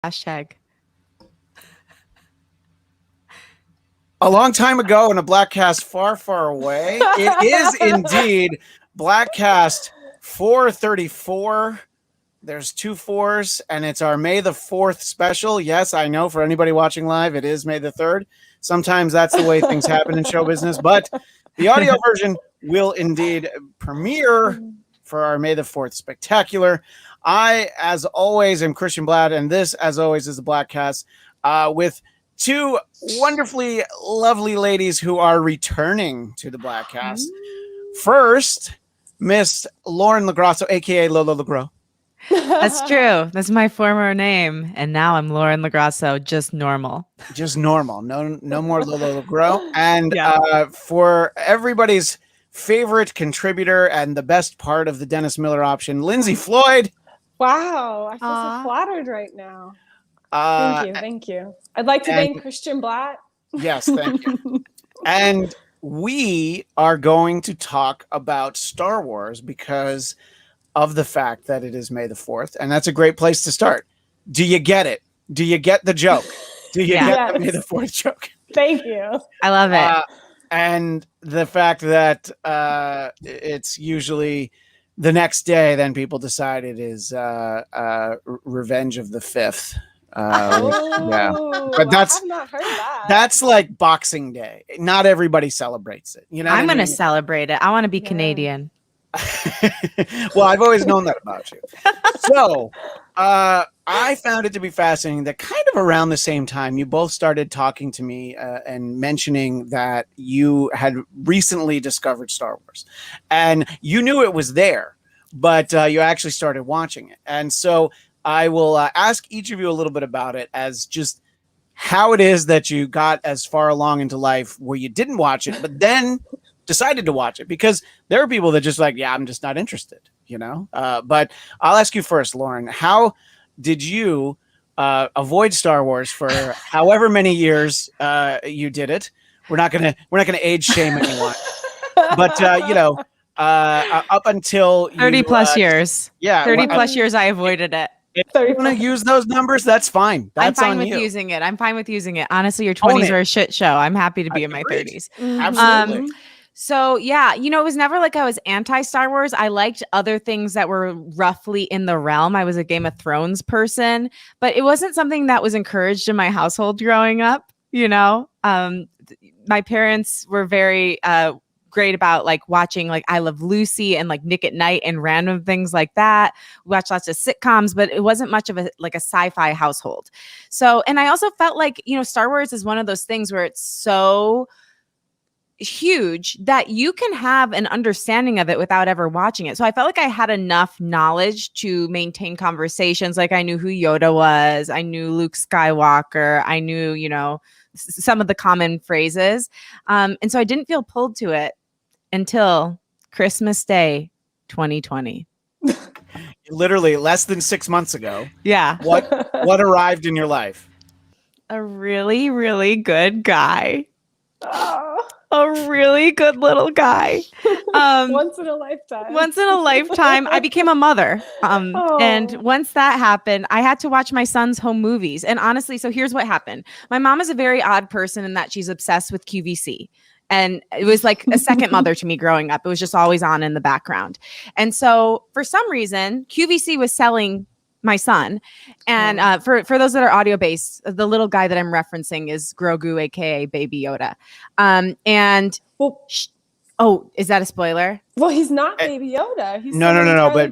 Hashtag. A long time ago in a Bladtcast far, far away, it is indeed Bladtcast 434. There's 2 4s, and it's our May the 4th special. Yes, I know for anybody watching live, it is May the 3rd. Sometimes that's the way things happen in show business, but the audio version will indeed premiere for our May the 4th spectacular. I, as always, am Christian Blatt, and this, as always, is the Bladtcast with 2 wonderfully lovely ladies who are returning to the Bladtcast. First, Miss Lauren LoGrasso, aka LoGrasso. That's true. That's my former name, and now I'm Lauren LoGrasso, just normal. Just normal. No more LoGrasso. And for everybody's favorite contributor and the best part of the Dennis Miller option, Lindsey Floyd. Wow, I feel so flattered right now. Thank you. I'd like to thank Christian Blatt. Yes, thank you. And we are going to talk about Star Wars because of the fact that it is May the 4th, and that's a great place to start. Do you get it? Do you get the joke? Do you get the May the 4th joke? Thank you. I love it. And the fact that it's usually the next day, then people decide it is Revenge of the 5th. But I have not heard that. That's like Boxing Day. Not everybody celebrates it. You know, I'm going to celebrate it. I want to be Canadian. Well, I've always known that about you. So I found it to be fascinating that kind of around the same time you both started talking to me and mentioning that you had recently discovered Star Wars and you knew it was there, but you actually started watching it. And so I will ask each of you a little bit about it, as just how it is that you got as far along into life where you didn't watch it, but then decided to watch it, because there are people that just like, yeah, I'm just not interested, you know? But I'll ask you first, Lauren, how did you avoid Star Wars for however many years you did it? We're not gonna age shame anyone, but up until 30 plus years. Yeah, 30 plus years I avoided it. If you want to use those numbers, that's fine. That's I'm fine on with you. using it. I'm fine with using it. Honestly, your 20s are a shit show. I'm happy to be in my 30s. Absolutely. So yeah, it was never like I was anti-Star Wars. I liked other things that were roughly in the realm. I was a Game of Thrones person, but it wasn't something that was encouraged in my household growing up. My parents were very great about like watching like I Love Lucy and like Nick at Night and random things like that. We watched lots of sitcoms, but it wasn't much of a sci-fi household. So, and I also felt like, Star Wars is one of those things where it's so huge that you can have an understanding of it without ever watching it. So I felt like I had enough knowledge to maintain conversations. Like I knew who Yoda was. I knew Luke Skywalker. I knew, some of the common phrases. And so I didn't feel pulled to it until Christmas Day, 2020. Literally less than 6 months ago. Yeah. What arrived in your life? A really, really good guy. Oh. A really good little guy. Once in a lifetime. I became a mother. And once that happened, I had to watch my son's home movies. And honestly, so here's what happened. My mom is a very odd person in that she's obsessed with QVC. And it was like a second mother to me growing up. It was just always on in the background. And so for some reason, QVC was selling my son. And for those that are audio based, the little guy that I'm referencing is Grogu, aka Baby Yoda. Is that a spoiler? Well, he's not Baby Yoda. He's no.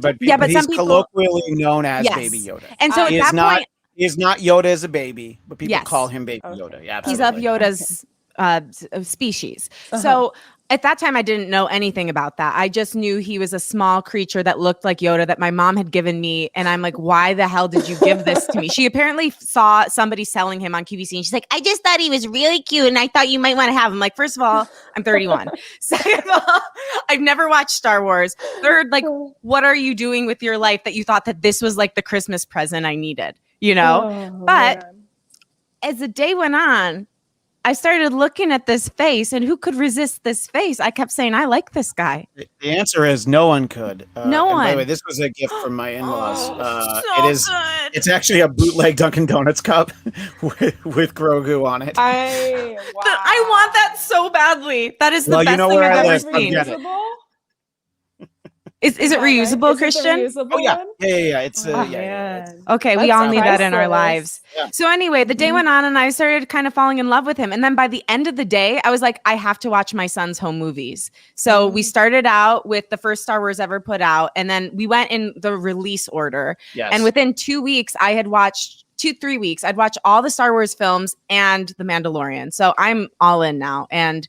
But he's some people, colloquially known as Baby Yoda. And so he is not Yoda as a baby, but people call him Baby Yoda. Yeah, he's of Yoda's species. So at that time, I didn't know anything about that. I just knew he was a small creature that looked like Yoda that my mom had given me. And I'm like, why the hell did you give this to me? She apparently saw somebody selling him on QVC. And she's like, I just thought he was really cute. And I thought you might want to have him. Like, first of all, I'm 31. Second of all, I've never watched Star Wars. Third, like, what are you doing with your life that you thought that this was like the Christmas present I needed? But as the day went on, I started looking at this face, and who could resist this face? I kept saying, I like this guy. The answer is no one could. No one. By the way, this was a gift from my in-laws. So good. It's actually a bootleg Dunkin' Donuts cup with Grogu on it. I want that so badly. That is the best thing I've ever seen. Is it reusable, Christian? Reusable yeah. It's okay. We all need that in our lives. Yeah. So anyway, the day went on, and I started kind of falling in love with him. And then by the end of the day, I was like, I have to watch my son's home movies. So we started out with the first Star Wars ever put out, and then we went in the release order. Yes. And within 2 weeks, I had watched 3 weeks. I'd watch all the Star Wars films and The Mandalorian. So I'm all in now, and.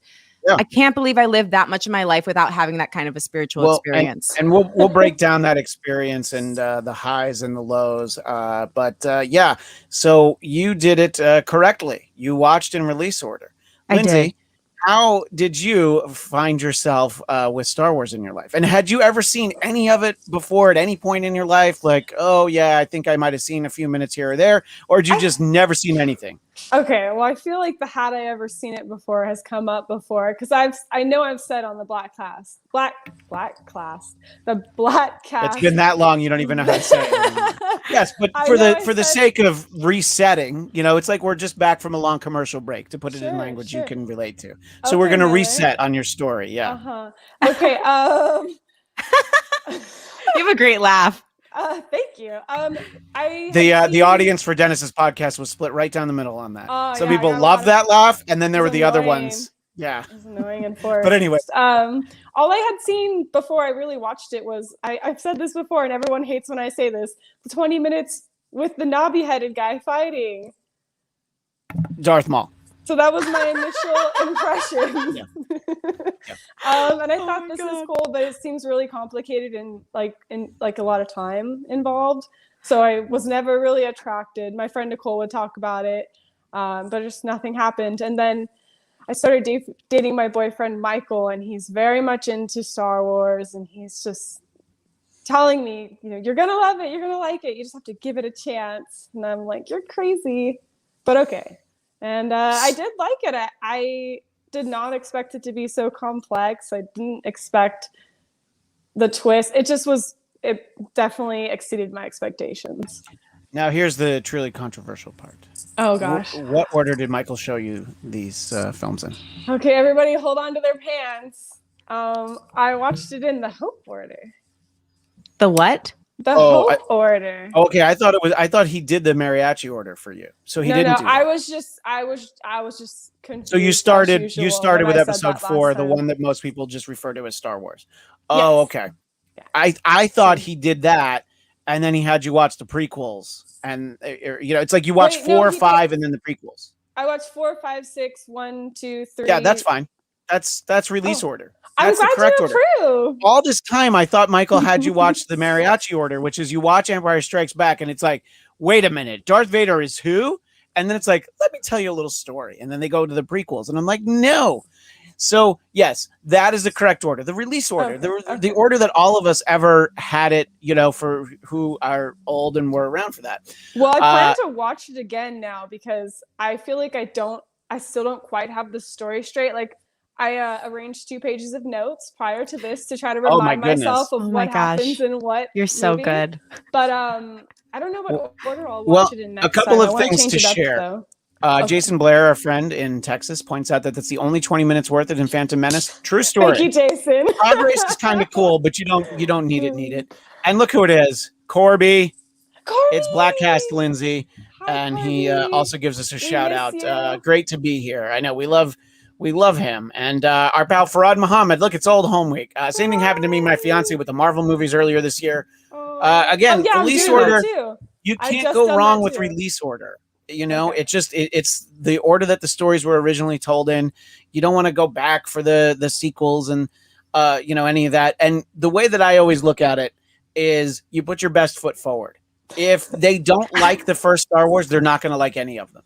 Yeah. I can't believe I lived that much of my life without having that kind of a spiritual experience. And we'll break down that experience and the highs and the lows. But so you did it correctly. You watched in release order. Lindsay, how did you find yourself with Star Wars in your life? And had you ever seen any of it before at any point in your life? Like, oh, yeah, I think I might have seen a few minutes here or there. Or did you just never seen anything? Okay, well, I feel like the had I ever seen it before has come up before, because I know I've said on the Bladtcast. It's been that long, you don't even know how to say it. Yes, but for the sake of resetting, it's like we're just back from a long commercial break, to put it in language you can relate to. So we're going to reset on your story. Yeah. Okay. You have a great laugh. Thank you. The audience for Dennis's podcast was split right down the middle on that. Some people loved that laugh, and then there were the other ones. Yeah, it was annoying and forced. But anyway, all I had seen before I really watched it was I've said this before, and everyone hates when I say this: the 20 minutes with the knobby-headed guy fighting Darth Maul. So that was my initial impression. And I thought this is cool, but it seems really complicated and like a lot of time involved. So I was never really attracted. My friend Nicole would talk about it, but just nothing happened. And then I started dating my boyfriend Michael, and he's very much into Star Wars, and he's just telling me, you're gonna love it, you're gonna like it, you just have to give it a chance. And I'm like, you're crazy, but okay. And I did like it. I did not expect it to be so complex. I didn't expect the twist. It definitely exceeded my expectations. Now, here's the truly controversial part. Oh, gosh. What order did Michael show you these films in? Okay, everybody hold on to their pants. I watched it in the Hope order. The what? The Hope order. Okay, I thought he did the mariachi order for you. So he didn't do that. I was just confused. So you started with episode 4, the one that most people just refer to as Star Wars. Oh, yes. Okay. Yeah. I thought he did that, and then he had you watch the prequels, and it's like you watch 4, 5, and then the prequels. I watched 4, 5, 6, 1, 2, 3. Yeah, that's fine. That's release order. That's I'm the glad correct you order. All this time, I thought Michael had you watch the mariachi order, which is you watch Empire Strikes Back, and it's like, wait a minute, Darth Vader is who? And then it's like, let me tell you a little story. And then they go to the prequels, and I'm like, no. So yes, that is the correct order, the release order, the order that all of us ever had it, for who are old and were around for that. Well, I plan to watch it again now, because I feel like I still don't quite have the story straight. Like, I arranged 2 pages of notes prior to this to try to remind myself of what happens in what. You're so good. But I don't know what order I'll watch it in next. A couple of things to share. Jason Blair, our friend in Texas, points out that that's the only 20 minutes worth it in Phantom Menace. True story. Thank you, Jason. Pod race is kind of cool, but you don't need it. And look who it is, Corby. It's Bladtcast Lindsay, and he also gives us a shout out. Great to be here. I know we love him. And our pal Farad Muhammad. Look, it's old home week. Same thing happened to me and my fiance with the Marvel movies earlier this year. Release order. You can't go wrong with release order. It's the order that the stories were originally told in. You don't want to go back for the sequels and any of that. And the way that I always look at it is you put your best foot forward. If they don't like the first Star Wars, they're not going to like any of them.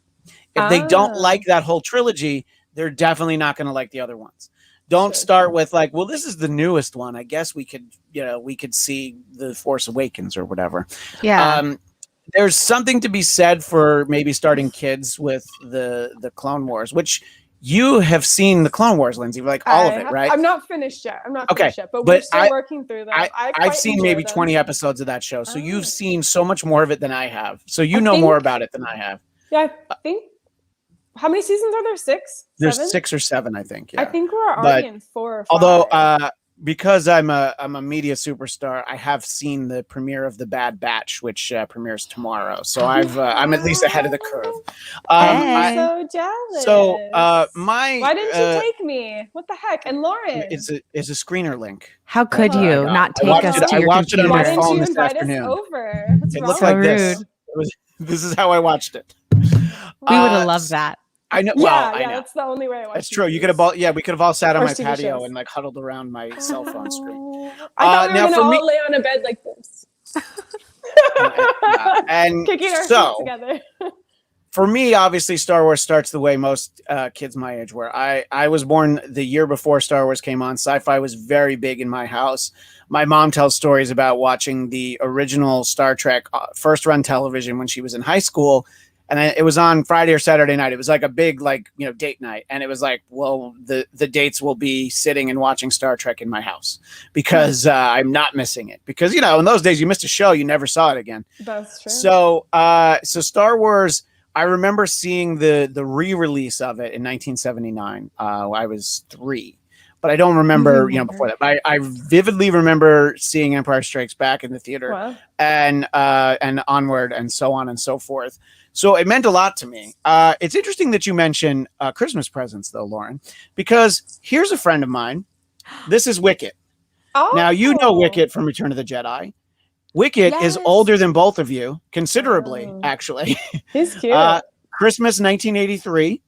If they don't like that whole trilogy, they're definitely not going to like the other ones. Don't start with like, well, this is the newest one. I guess we could see The Force Awakens or whatever. Yeah. there's something to be said for maybe starting kids with the Clone Wars, which you have seen the Clone Wars, Lindsay, like all of it, right? I'm not finished yet. Finished yet, but but we're still working through them. I've seen maybe 20 episodes of that show, so you've seen so much more of it than I have. So you know more about it than I have. Yeah, I think. How many seasons are there? 6? There's 7? 6 or 7, I think. Yeah. I think we're already in 4 or 5. Although, because I'm a media superstar, I have seen the premiere of The Bad Batch, which premieres tomorrow. So I'm at least ahead of the curve. I'm so jealous. So why didn't you take me? What the heck? And Lauren is a screener link. How could you not take us to I your watched computer? it on my Why phone didn't you this invite afternoon. us over? What's It wrong looked with like you? this. This is how I watched it. We would have loved that. I know. Yeah, Well, I know. that's the only way I watch. That's true. You could have all. Yeah, we could have all sat on Or my TV patio shows. and like huddled around my cell phone screen. I thought we now were for gonna me- all lay on a bed like this, And kicking our so, feet together. for me, obviously, Star Wars starts the way most kids my age were. I was born the year before Star Wars came on. Sci-fi was very big in my house. My mom tells stories about watching the original Star Trek first run television when she was in high school. And it was on Friday or Saturday night. It was like a big, date night. And it was like, well, the dates will be sitting and watching Star Trek in my house because I'm not missing it. Because, in those days you missed a show, you never saw it again. That's true. So Star Wars, I remember seeing the re-release of it in 1979. I was 3. But I don't remember, before that. I vividly remember seeing Empire Strikes Back in the theater. Wow. and Onward and so on and so forth. So it meant a lot to me. It's interesting that you mention Christmas presents, though, Lauren, because here's a friend of mine. This is Wicket. Oh. Now, you know Wicket from Return of the Jedi. Wicket is older than both of you, considerably, actually. He's cute. Christmas 1983.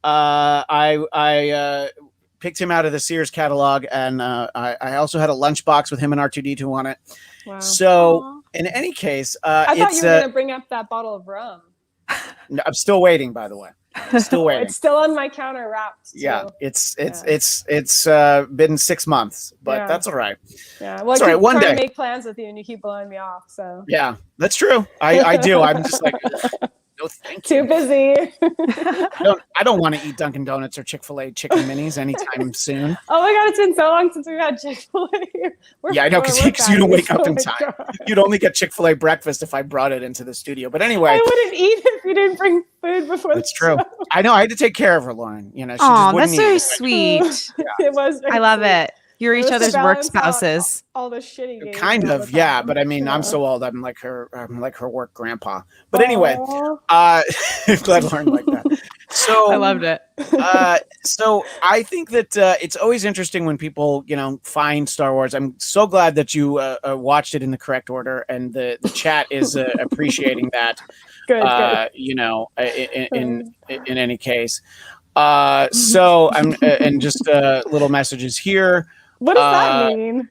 I picked him out of the Sears catalog, and I also had a lunchbox with him and R2D2 on it. Wow. So, in any case, I thought you were going to bring up that bottle of rum. No, I'm still waiting, by the way. Still waiting. It's still on my counter wrapped. Too. Yeah, it's been 6 months, but that's all right. Yeah, well, it's I all right. keep One trying day. to make plans with you, and you keep blowing me off. So Yeah, that's true. I do. I'm just like, no, thank you. too busy. I don't want to eat Dunkin' Donuts or Chick-fil-A chicken minis anytime soon. Oh my god, it's been so long since we've had Chick-fil-A. Yeah, I know, because you don't wake up in time. You'd only get Chick-fil-A breakfast if I brought it into the studio. But anyway, I wouldn't eat if you didn't bring food before. That's true. I know. I had to take care of her, Lauren. She just Oh, wouldn't that's very eat. sweet. It was. I love it. You're each It was to other's work balance out spouses. All the shitty games. Kind all of, the yeah. time. But I mean, I'm so old. I'm like her work grandpa. But anyway, Aw. glad Lauren liked that. So I loved it. So I think that it's always interesting when people, find Star Wars. I'm so glad that you watched it in the correct order, and the chat is appreciating that. Good. In any case. So I'm and just little messages here. What does that mean?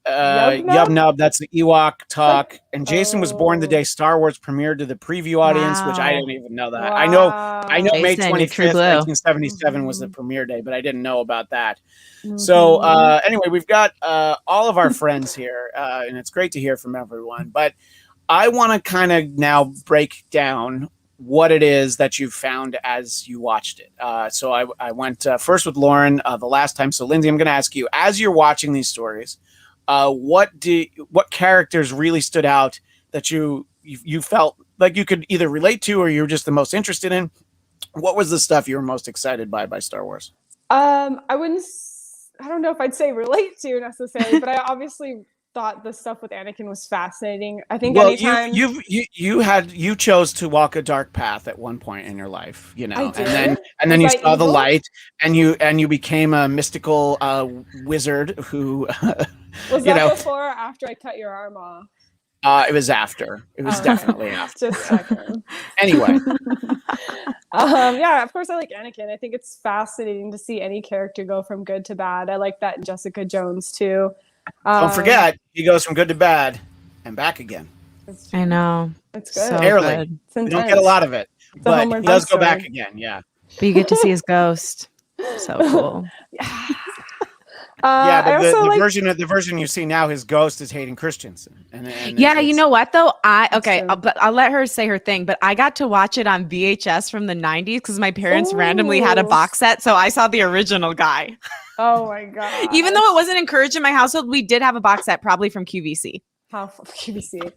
Yub Nub, that's the Ewok talk. And Jason was born the day Star Wars premiered to the preview audience, which I didn't even know that. Wow. I know May Jason, you're 25th, true blue. 1977 was the premiere day, but I didn't know about that. So anyway, we've got all of our friends here, and it's great to hear from everyone. But I want to kind of now break down what it is that you found as you watched it. So I went first with Lauren the last time. So Lindsay, I'm going to ask you, as you're watching these stories, what characters really stood out that you felt like you could either relate to or you were just the most interested in? What was the stuff you were most excited by Star Wars? I don't know if I'd say relate to necessarily, but I obviously thought the stuff with Anakin was fascinating. I think anytime you chose to walk a dark path at one point in your life, I and did. then you saw the evil? light, and you became a mystical wizard who was that before or after I cut your arm off? It was after. It was definitely after. Just checking. Anyway, yeah, of course I like Anakin. I think it's fascinating to see any character go from good to bad. I like that in Jessica Jones too. don't forget, he goes from good to bad and back again. I know. It's good. So Barely. good. It's You intense. don't get a lot of it, a but Homeward he does go Bound back story. again. Yeah. But you get to see his ghost. So cool. Yeah, but I also the version you see now, his ghost is hating Christians. And Yeah, you know what though? true. But I'll let her say her thing. But I got to watch it on VHS from the '90s because my parents randomly had a Ooh. box set, so I saw the original guy. Oh my god! Even though it wasn't encouraged in my household, we did have a box set, probably from QVC. How QVC?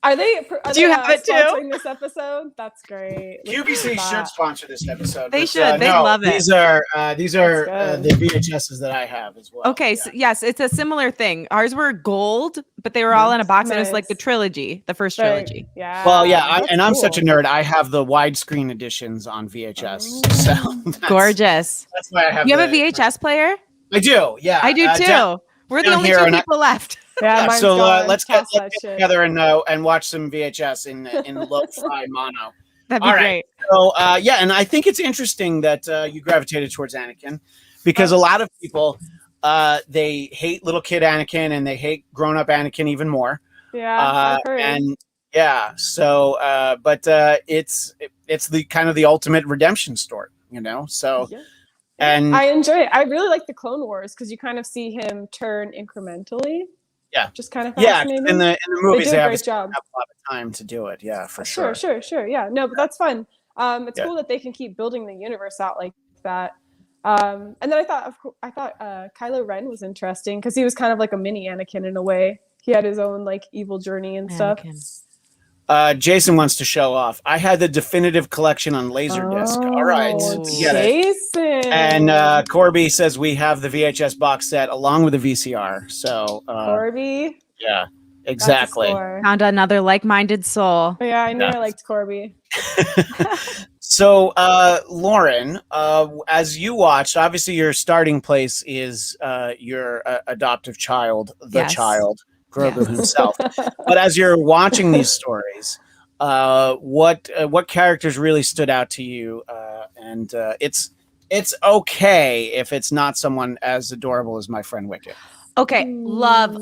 Are they? Do you have it too? Sponsoring this episode? That's great. QVC should sponsor this episode. They should. They love it. These are the VHSs that I have as well. Okay, Yeah. so yes, it's a similar thing. Ours were gold, but they were all in a box, and it was like the Nice. trilogy, the first trilogy. Yeah. Well, yeah, that's I'm such a cool. nerd. I have the widescreen editions on VHS. So Gorgeous. that's why I have. You have a VHS player? I do. Yeah, I do too. We're the down only here, two and people left. Yeah, Yeah, mine's so gone. let's get Toss that shit. together and watch some VHS in lo-fi mono. That'd be All right. great. So yeah, and I think it's interesting that you gravitated towards Anakin because a lot of people they hate little kid Anakin and they hate grown up Anakin even more. Yeah, I've heard. And yeah, so but it's the kind of the ultimate redemption story, you know. So Yeah. and I enjoy it. I really like the Clone Wars because you kind of see him turn incrementally. Yeah. Just kind of yeah, fascinating. in the movies do they a have great job. a lot of time to do it. Yeah, for sure. Sure. Yeah, no, but that's fun. It's Yeah. cool that they can keep building the universe out like that. And then I thought Kylo Ren was interesting because he was kind of like a mini Anakin in a way. He had his own like evil journey and stuff. Anakin. Jason wants to show off. I had the definitive collection on Laserdisc. All right, Oh, get it. Jason. And Corby says we have the VHS box set along with the VCR. So Corby. yeah, That's a exactly. score. Found another like-minded soul. Yeah, I knew Yeah. I liked Corby. So Lauren, as you watched, obviously your starting place is your adoptive child, the Yes. child, Grogu Yes. himself. But as you're watching these stories, what characters really stood out to you? And it's okay if it's not someone as adorable as my friend Wicket. Okay, love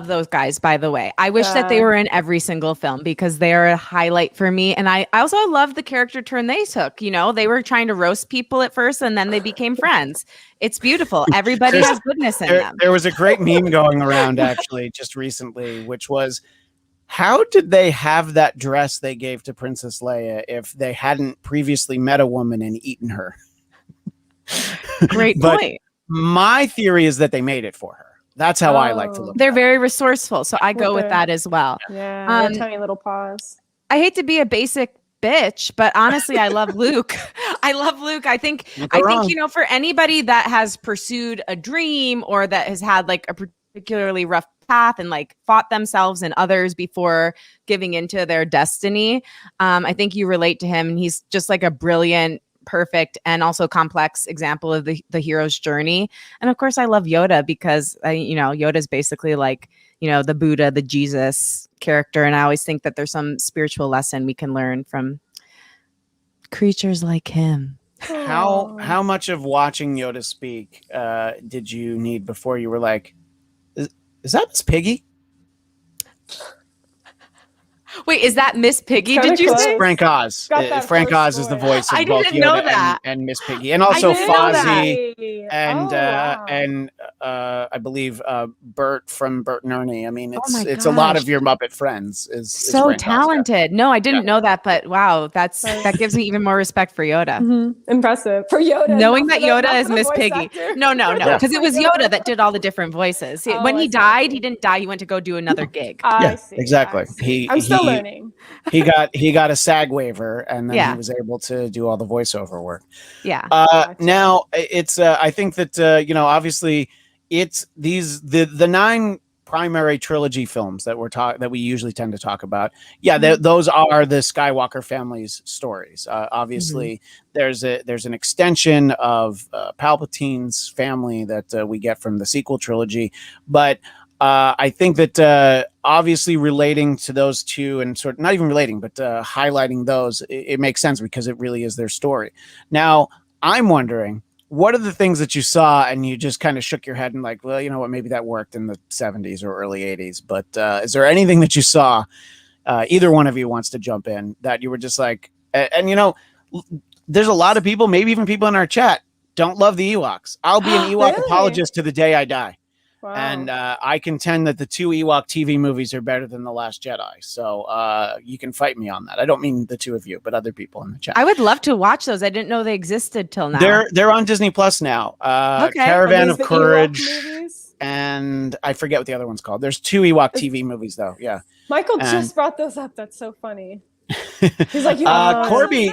those guys, by the way. I wish that they Yeah. were in every single film because they are a highlight for me. And I also love the character turn they took. You know, they were trying to roast people at first and then they became friends. It's beautiful. Everybody has goodness in them. There was a great meme going around actually just recently, which was, how did they have that dress they gave to Princess Leia if they hadn't previously met a woman and eaten her? Great But point. my theory is that they made it for her. That's how I like to look. They're at it. very resourceful. So I go With with their- that as well. Yeah, their tiny little paws. I hate to be a basic bitch, but honestly, I love Luke. I love Luke. I think, you know, for anybody that has pursued a dream or that has had like a particularly rough path and like fought themselves and others before giving into their destiny, I think you relate to him. And he's just like a brilliant, perfect, and also complex example of the hero's journey. And of course, I love Yoda because, you know, Yoda's basically like, you know, the Buddha, the Jesus character. And I always think that there's some spiritual lesson we can learn from creatures like him. How much of watching Yoda speak did you need before you were like, is that Miss Piggy? Wait, is that Miss Piggy? Kinda Did you close. say? Frank Oz. Got that Frank first Oz is the voice. voice of I both didn't know Yoda that. and Miss Piggy, and also didn't know that. Fozzie and wow. and I believe Bert from Bert and Ernie. I mean, my it's a lot gosh. of your Muppet friends. Is So Frank Oz, yeah. talented. No, I didn't Yeah. know that, but wow, that gives me even more respect for Yoda. Impressive for Yoda. Knowing not that for the- Yoda not is for the Miss voice Piggy. actor. No, Yeah. because it was Yoda that did all the different voices. Oh, When I he see. died, he didn't die. He went to go do another gig. I see. exactly. I see. I'm still learning. He got a SAG waiver, and then Yeah. he was able to do all the voiceover work. Yeah. Gotcha. Now it's I think that you know, obviously it's the 9 primary trilogy films that that we usually tend to talk about. Yeah, those are the Skywalker family's stories. Obviously, there's an extension of Palpatine's family that we get from the sequel trilogy, but I think that obviously relating to those two and sort of not even relating, but highlighting those, it makes sense because it really is their story. Now, I'm wondering, what are the things that you saw and you just kind of shook your head and like, well, you know what, maybe that worked in the 70s or early 80s, but is there anything that you saw, either one of you wants to jump in, that you were just like, and you know, there's a lot of people, maybe even people in our chat, don't love the Ewoks. I'll be an Ewok Really? apologist to the day I die. Wow. And I contend that the 2 Ewok TV movies are better than The Last Jedi. So you can fight me on that. I don't mean the two of you, but other people in the chat. I would love to watch those. I didn't know they existed till now. They're on Disney Plus now. Okay. Caravan of Courage, movies? and I forget what the other one's called. There's 2 Ewok TV movies though. Yeah. Michael just brought those up. That's so funny. He's like,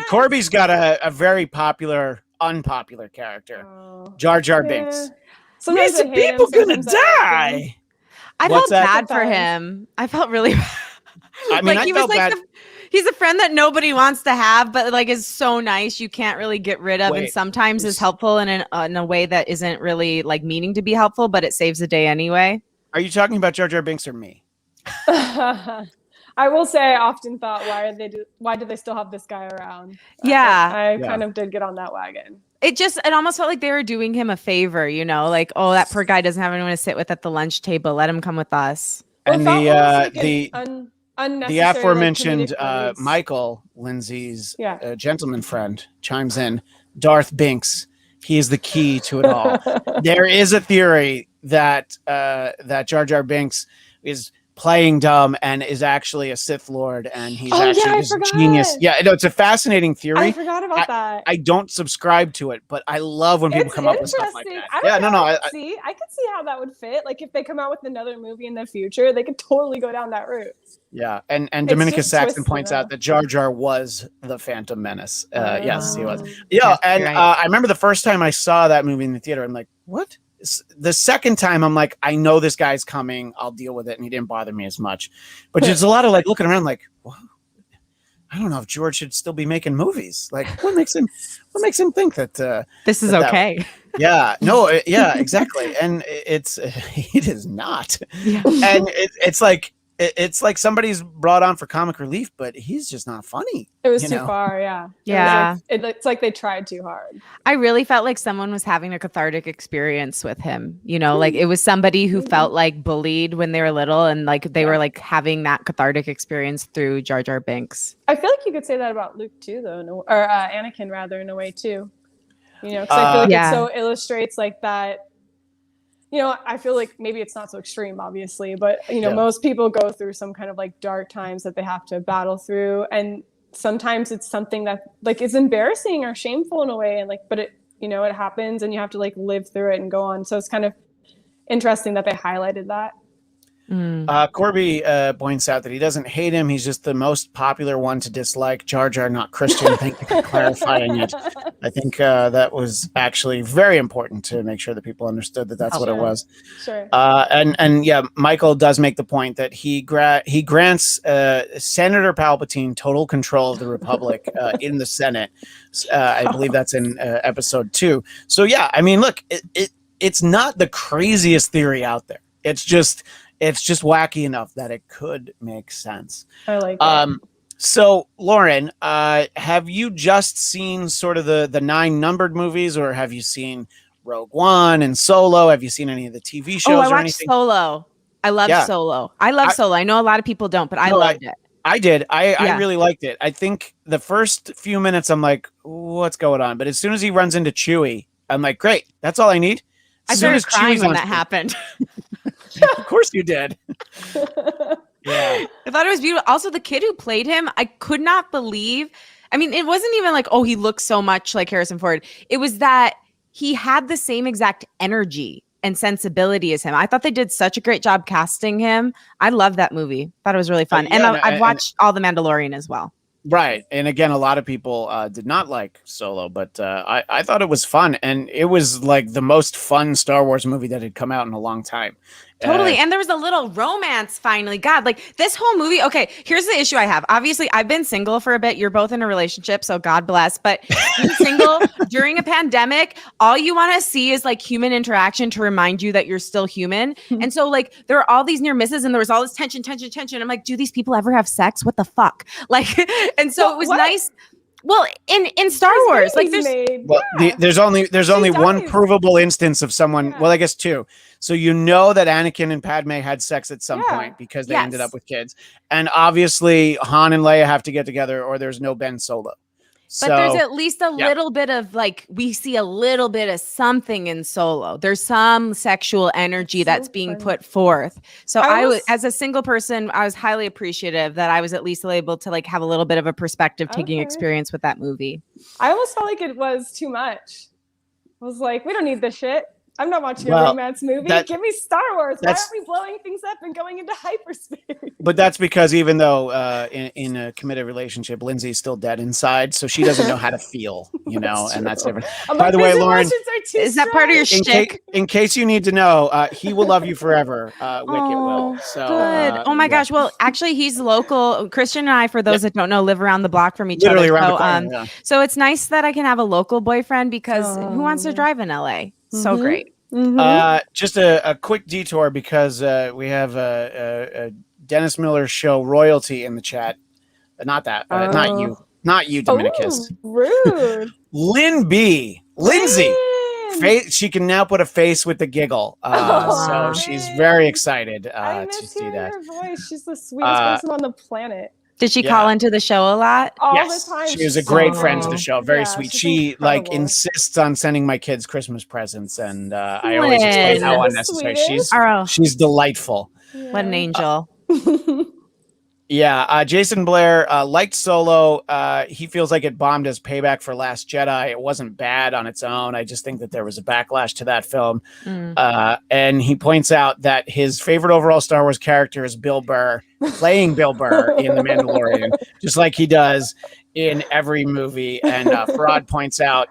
Corby's got a very popular, unpopular character, Jar Jar Binks. Sometimes Is people gonna die? I felt bad for him. I felt really bad. I mean, like, I felt bad. He's a friend that nobody wants to have, but like is so nice you can't really get rid of, and sometimes is helpful in a way that isn't really like meaning to be helpful, but it saves the day anyway. Are you talking about Jar Jar Binks or me? I will say I often thought, why do they still have this guy around? Yeah. I kind of did get on that wagon. It almost felt like they were doing him a favor, you know, like, oh, that poor guy doesn't have anyone to sit with at the lunch table. Let him come with us. And the aforementioned like, Michael, Lindsay's gentleman friend, chimes in. Darth Binks, he is the key to it all. There is a theory that that Jar Jar Binks is playing dumb and is actually a Sith Lord, and he's actually just genius. Yeah, no, it's a fascinating theory. I forgot about that. I don't subscribe to it, but I love when people come up with stuff like that. I could see how that would fit. Like if they come out with another movie in the future, they could totally go down that route. Yeah, and Dominicus Saxon points out that Jar Jar was the Phantom Menace. Yes, he was. Yeah, and I remember the first time I saw that movie in the theater, I'm like, what? The second time I'm like, I know this guy's coming, I'll deal with it, and he didn't bother me as much. But there's a lot of like looking around like, whoa, I don't know if George should still be making movies. Like what makes him think that this is okay? Exactly. And it is not. Yeah. And it's like somebody's brought on for comic relief, but he's just not funny. It was too far, yeah. Yeah. It's like they tried too hard. I really felt like someone was having a cathartic experience with him. You know, like it was somebody who felt like bullied when they were little, and like they were like having that cathartic experience through Jar Jar Binks. I feel like you could say that about Luke too, though, or Anakin rather, in a way too. You know, because I feel like it so illustrates like that. You know, I feel like maybe it's not so extreme, obviously, but, you know, most people go through some kind of like dark times that they have to battle through. And sometimes it's something that like is embarrassing or shameful in a way. And like, but it, you know, it happens and you have to like live through it and go on. So it's kind of interesting that they highlighted that. Corby points out that he doesn't hate him. He's just the most popular one to dislike. Jar Jar, not Christian. Thank you for clarifying it. I think that was actually very important to make sure that people understood that that's what it was. Sure. And yeah, Michael does make the point that he grants Senator Palpatine total control of the Republic in the Senate. I believe that's in episode 2. So yeah, I mean, look, it's not the craziest theory out there. It's just wacky enough that it could make sense. I like that. So, Lauren, have you just seen sort of the 9 numbered movies, or have you seen Rogue One and Solo? Have you seen any of the TV shows? I watched Solo. I love Solo. I love Solo. I know a lot of people don't, but I loved it. I did. I really liked it. I think the first few minutes, I'm like, what's going on? But as soon as he runs into Chewie, I'm like, great. That's all I need. I started crying when that happened. Of course you did. Yeah. I thought it was beautiful. Also, the kid who played him, I could not believe. I mean, it wasn't even like, oh, he looks so much like Harrison Ford. It was that he had the same exact energy and sensibility as him. I thought they did such a great job casting him. I love that movie. Thought it was really fun. I've watched all The Mandalorian as well. Right. And again, a lot of people did not like Solo, but I thought it was fun. And it was like the most fun Star Wars movie that had come out in a long time. Totally. And there was a little romance finally. God, like this whole movie. Okay, here's the issue I have. Obviously, I've been single for a bit. You're both in a relationship, so God bless. But being single during a pandemic, all you want to see is like human interaction to remind you that you're still human. And so like there are all these near misses and there was all this tension. I'm like, do these people ever have sex? What the fuck? Like, and so it was nice. Well, in Star Wars, like there's only one provable instance of someone. Well, I guess 2. So you know that Anakin and Padme had sex at some point because they ended up with kids, and obviously Han and Leia have to get together, or there's no Ben Solo. So, but there's at least a little bit of like, we see a little bit of something in Solo. There's some sexual energy that's being put forth. So as a single person, I was highly appreciative that I was at least able to like have a little bit of a perspective taking experience with that movie. I almost felt like it was too much. I was like, we don't need this shit. I'm not watching a romance movie. Give me Star Wars. Why aren't we blowing things up and going into hyperspace? But that's because even though in a committed relationship, Lindsay's still dead inside, so she doesn't know how to feel, you know, and that's different. By the way, Lauren, is that part of your shtick? In case you need to know, he will love you forever. Wicket will. So, good. Oh my gosh. Well, actually, he's local. Christian and I, for those that don't know, live around the block from each Literally other. Around the corner, so it's nice that I can have a local boyfriend because who wants to drive in LA? So great. Just a quick detour because we have a Dennis Miller show royalty in the chat. Not you, Dominicus. Rude. Lindsay. She can now put a face with the giggle. So she's very excited to see that. Her voice. She's the sweetest person on the planet. Did she call into the show a lot? All the time. She was a great friend to the show. Very sweet. She incredible. Insists on sending my kids Christmas presents, and I always explain how unnecessary. She's delightful. Yeah. What an angel. Jason Blair liked Solo. He feels like it bombed as payback for Last Jedi. It wasn't bad on its own. I just think that there was a backlash to that film. And he points out that his favorite overall Star Wars character is Bill Burr, playing Bill Burr in The Mandalorian, just like he does in every movie. And Farad points out,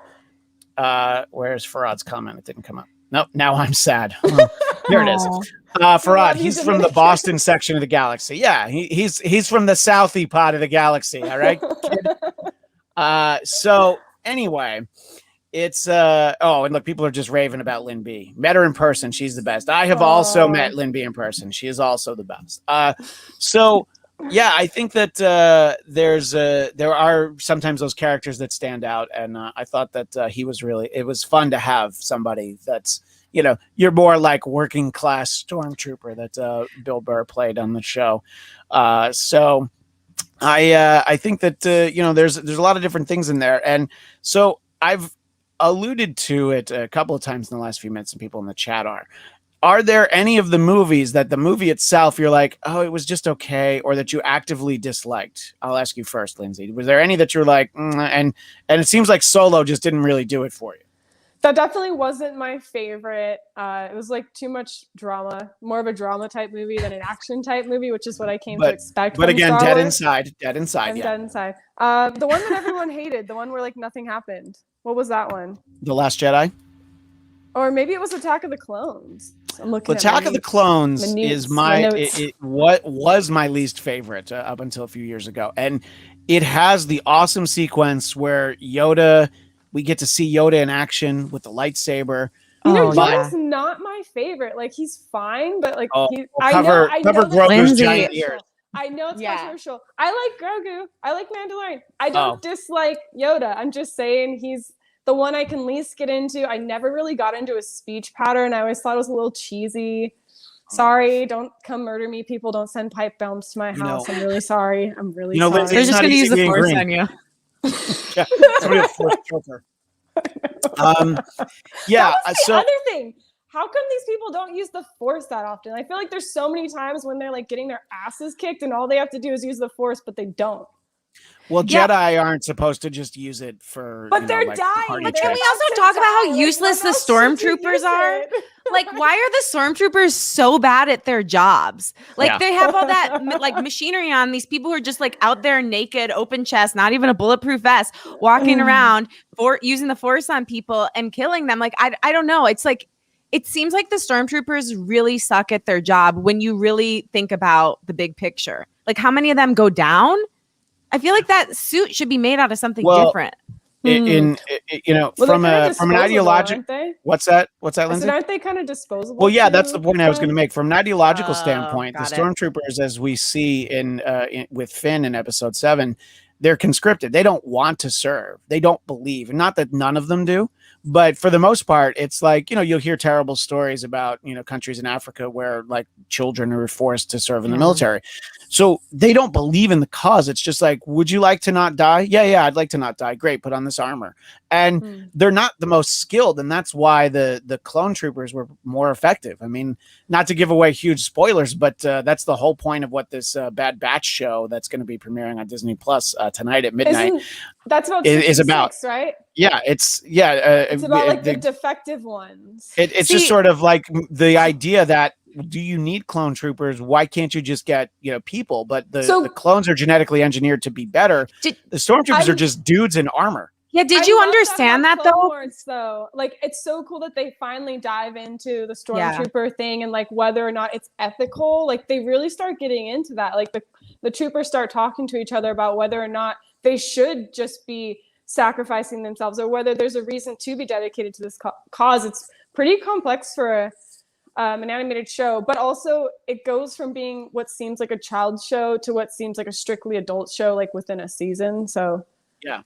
where's Farad's comment? It didn't come up. Nope, now I'm sad. Here it is. Farad, he's from the Boston section of the galaxy. Yeah, he's from the southy part of the galaxy. All right. So anyway, it's and look, people are just raving about Lynn B. Met her in person. She's the best. I have also met Lynn B in person. She is also the best. So yeah, I think that there are sometimes those characters that stand out, and I thought that it was fun to have somebody that's, you know, you're more like working class stormtrooper that Bill Burr played on the show. So I think that there's a lot of different things in there, and so I've alluded to it a couple of times in the last few minutes, and people in the chat are there any of the movies that the movie itself you're like, oh, it was just okay, or that you actively disliked? I'll ask you first, Lindsay. Was there any that you're like, and it seems like Solo just didn't really do it for you? That definitely wasn't my favorite. It was like too much drama, more of a drama type movie than an action type movie, which is what I came to expect. But again, Dead inside. Dead inside. The one that everyone hated, the one where like nothing happened. What was that one? The Last Jedi? Or maybe it was Attack of the Clones. I'm looking Attack of the Clones is what was my least favorite up until a few years ago. And it has the awesome sequence where we get to see Yoda in action with the lightsaber. Yoda's not my favorite. Like, he's fine, but like cover Grogu's giant ears. I know it's controversial. I like Grogu. I like Mandalorian. I don't dislike Yoda. I'm just saying he's the one I can least get into. I never really got into his speech pattern. I always thought it was a little cheesy. Sorry, don't come murder me. People, don't send pipe bombs to my house. I'm really sorry. I'm really sorry. They're just going to use the Force on you. Yeah, somebody will force choke her. The other thing. How come these people don't use the Force that often? I feel like there's so many times when they're like getting their asses kicked and all they have to do is use the Force, but they don't. Well, Jedi aren't supposed to just use it for. But they're dying. But can we also talk about how useless the stormtroopers are? Like, why are the stormtroopers so bad at their jobs? Like, they have all that like machinery on. These people who are just like out there naked, open chest, not even a bulletproof vest, walking around using the Force on people and killing them. Like, I don't know. It's like, it seems like the stormtroopers really suck at their job when you really think about the big picture. Like, how many of them go down? I feel like that suit should be made out of something different. From an ideological, what's that, Lindsay? Aren't they kind of disposable? Well, yeah, that's the point I was going to make. From an ideological standpoint, the stormtroopers, as we see in with Finn in Episode 7, they're conscripted. They don't want to serve. They don't believe. And not that none of them do, but for the most part, it's like, you'll hear terrible stories about, countries in Africa where like children are forced to serve in the military. So they don't believe in the cause. It's just like, would you like to not die? Yeah, I'd like to not die. Great, put on this armor. And they're not the most skilled, and that's why the clone troopers were more effective. I mean, not to give away huge spoilers, but that's the whole point of what this Bad Batch show that's going to be premiering on Disney Plus tonight at midnight. That's about is about, right? Yeah, it's about like the defective ones. It's just sort of like the idea that, do you need clone troopers? Why can't you just get people? But the clones are genetically engineered to be better. The stormtroopers are just dudes in armor. Yeah, did you understand that though? Though, like, it's so cool that they finally dive into the stormtrooper thing and like whether or not it's ethical. Like, they really start getting into that. Like the troopers start talking to each other about whether or not they should just be sacrificing themselves or whether there's a reason to be dedicated to this cause. It's pretty complex for an animated show, but also it goes from being what seems like a child show to what seems like a strictly adult show, like within a season. So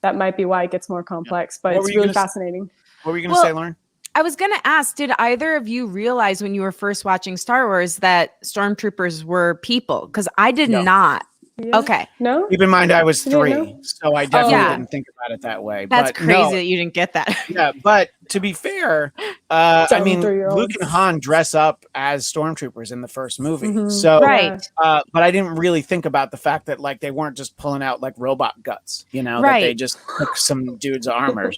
that might be why it gets more complex, but it's really fascinating. What were you going to say, Lauren? I was going to ask, did either of you realize when you were first watching Star Wars that stormtroopers were people? Because I did not. Yeah. Okay. No. Keep in mind, I was 3, so I definitely didn't think about it that way. That's crazy that you didn't get that. Yeah, but to be fair, I mean, Luke and Han dress up as stormtroopers in the first movie, so but I didn't really think about the fact that like they weren't just pulling out like robot guts, that they just took some dude's armors.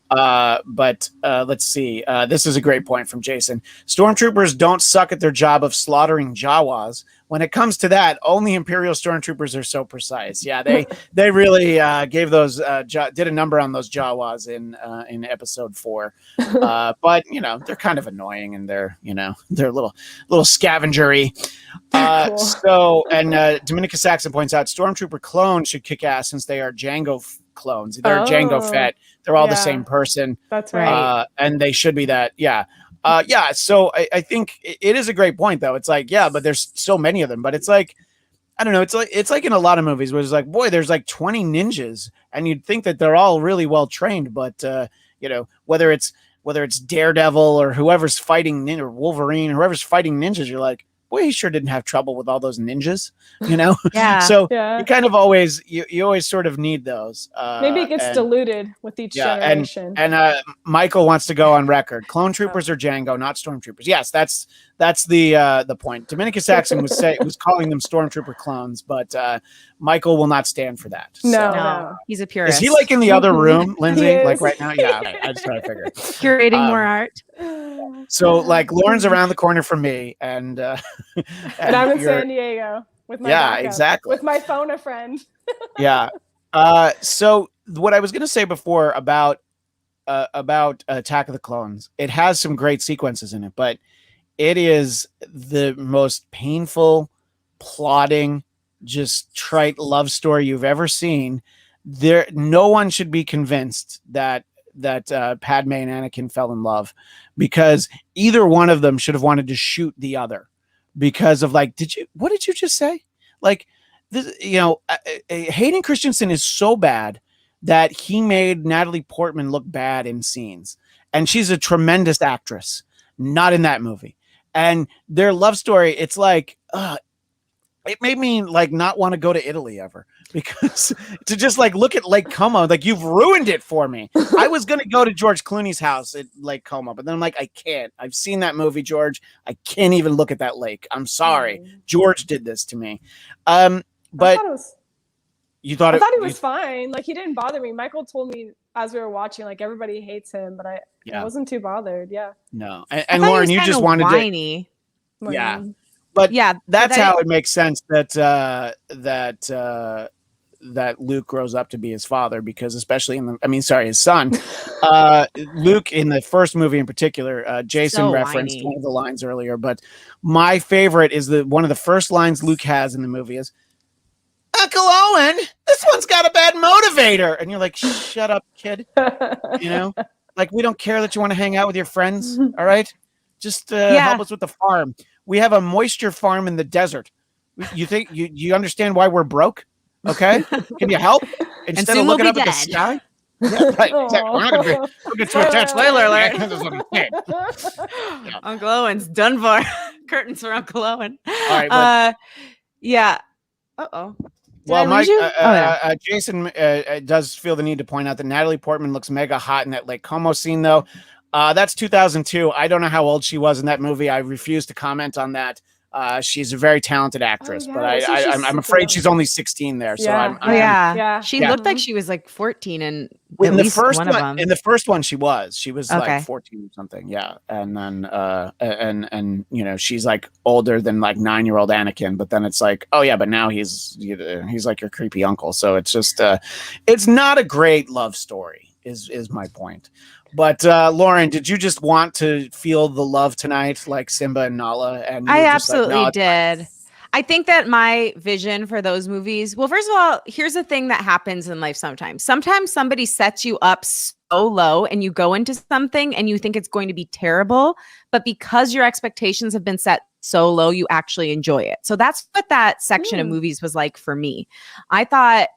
But let's see. This is a great point from Jason. Stormtroopers don't suck at their job of slaughtering Jawas. When it comes to that, only Imperial stormtroopers are so precise. Yeah, they really gave those did a number on those Jawas in episode 4. But they're kind of annoying and they're they're a little scavengery. Cool. So Dominica Saxon points out stormtrooper clones should kick ass since they are Jango clones. They're Jango Fett. They're all the same person. That's right. And they should be that. Yeah. So I think it is a great point, though. It's like, but there's so many of them. But it's like, I don't know. It's like in a lot of movies where it's like, boy, there's like 20 ninjas, and you'd think that they're all really well trained. But whether it's Daredevil or whoever's fighting or Wolverine, whoever's fighting ninjas, you're like, boy, he sure didn't have trouble with all those ninjas, Yeah. So you kind of always, you always sort of need those. Maybe it gets diluted with each generation. And Michael wants to go on record. Clone troopers are Django, not stormtroopers. Yes, that's the point. Dominica Saxon was calling them stormtrooper clones, but Michael will not stand for that. No. He's a purist. Is he like in the other room, Lindsay? Like right now? Yeah, okay. I just try to figure. Curating more art. So like Lauren's around the corner from me, and I'm in San Diego with my backup, exactly, with my phone a friend. Yeah. So what I was going to say before about Attack of the Clones, it has some great sequences in it, but it is the most painful, plotting, just trite love story you've ever seen. No one should be convinced that Padme and Anakin fell in love, because either one of them should have wanted to shoot the other because of like, what did you just say? Like this, Hayden Christensen is so bad that he made Natalie Portman look bad in scenes, and she's a tremendous actress, not in that movie. And their love story, it's like, it made me like not want to go to Italy ever, because to just like look at Lake Como, like you've ruined it for me. I was going to go to George Clooney's house at Lake Como, but then I'm like, I can't. I've seen that movie, George. I can't even look at that lake. I'm sorry. George did this to me. But I thought he was fine. Like, he didn't bother me. Michael told me as we were watching, like, everybody hates him, but I wasn't too bothered. Yeah. No. And Lauren, you just wanted whiny. to. Yeah. But that's how it makes sense that Luke grows up to be his father, because especially his son. Luke in the first movie in particular, Jason referenced one of the lines earlier, but my favorite is one of the first lines Luke has in the movie is, Uncle Owen, this one's got a bad motivator. And you're like, shut up, kid. Like, we don't care that you want to hang out with your friends. All right. Just help us with the farm. We have a moisture farm in the desert. You think you understand why we're broke? Okay, can you help instead soon of we'll looking be up at the dead. sky? Yeah, right. Exactly. We're not gonna get too attached. Spoiler alert. That's what I'm saying. Yeah. Uncle Owen's done for. Curtains for Uncle Owen. All right, but Yeah. Uh-oh. well, Mike, Yeah. Jason does feel the need to point out that Natalie Portman looks mega hot in that Lake Como scene, though. That's 2002. I don't know how old she was in that movie. I refuse to comment on that. She's a very talented actress, but I'm afraid she's only 16 there. So yeah. She looked like she was like 14 and at least one of them. In the first one, she was Okay. like 14 or something. Yeah. And then, and you know, she's like older than like 9-year-old Anakin, but then it's like, oh yeah, but now he's like your creepy uncle. So it's just, it's not a great love story is my point. But Lauren, did you just want to feel the love tonight, like Simba and Nala? And I absolutely did. I think that my vision for those movies, well, first of all, here's the thing that happens in life sometimes. Sometimes somebody sets you up so low and you go into something and you think it's going to be terrible, but because your expectations have been set so low, you actually enjoy it. So that's what that section of movies was like for me. I thought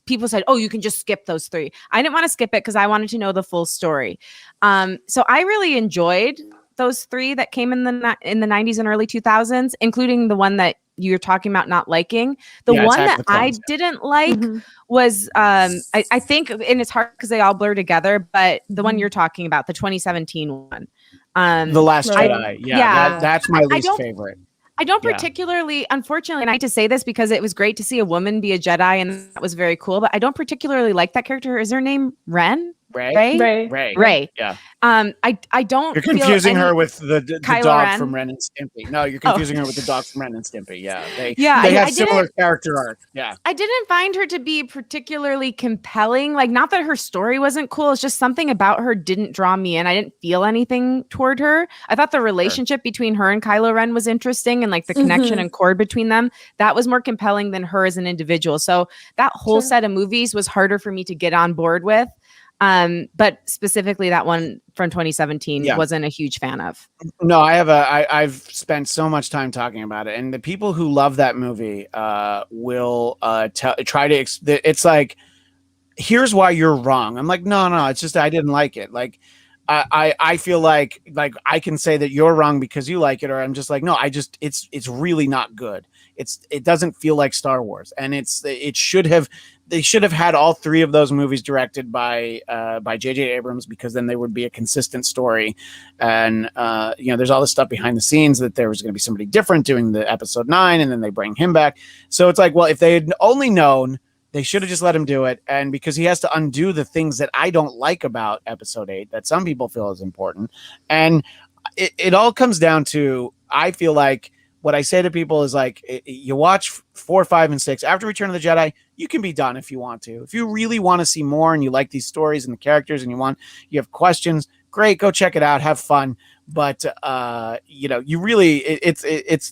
people said, oh, you can just skip those 3. I didn't want to skip it because I wanted to know the full story. So I really enjoyed those 3 that came in the 90s and early 2000s, including the one that you're talking about not liking. The one that I didn't like was, I think, and it's hard because they all blur together, but the one you're talking about, the 2017 one. The Last Jedi. That's my least favorite. I don't particularly, unfortunately, and I hate to say this because it was great to see a woman be a Jedi and that was very cool, but I don't particularly like that character. Is her name Ren? Ray. Yeah. I don't. You're confusing her with the dog Ren. from Ren and Stimpy. No, you're confusing her with the dog from Ren and Stimpy. Yeah. They have similar character arc. Yeah. I didn't find her to be particularly compelling. Like, not that her story wasn't cool. It's just something about her didn't draw me in. I didn't feel anything toward her. I thought the relationship between her and Kylo Ren was interesting, and like the connection and chord between them, that was more compelling than her as an individual. So that whole set of movies was harder for me to get on board with. But specifically that one from 2017 wasn't a huge fan of. No, I've spent so much time talking about it, and the people who love that movie will try to. It's like, here's why you're wrong. I'm like, no, it's just I didn't like it. Like, I feel like I can say that you're wrong because you like it, or I'm just like, no, it's really not good. It doesn't feel like Star Wars, and they should have had all 3 of those movies directed by J.J. Abrams, because then they would be a consistent story. And there's all this stuff behind the scenes that there was going to be somebody different doing the episode 9, and then they bring him back. So it's like, well, if they had only known, they should have just let him do it. And because he has to undo the things that I don't like about episode 8 that some people feel is important. And it all comes down to, I feel like, what I say to people is like, you watch 4, 5, and 6 after Return of the Jedi, you can be done if you want to. If you really want to see more and you like these stories and the characters and you have questions, great, go check it out, have fun. But you really,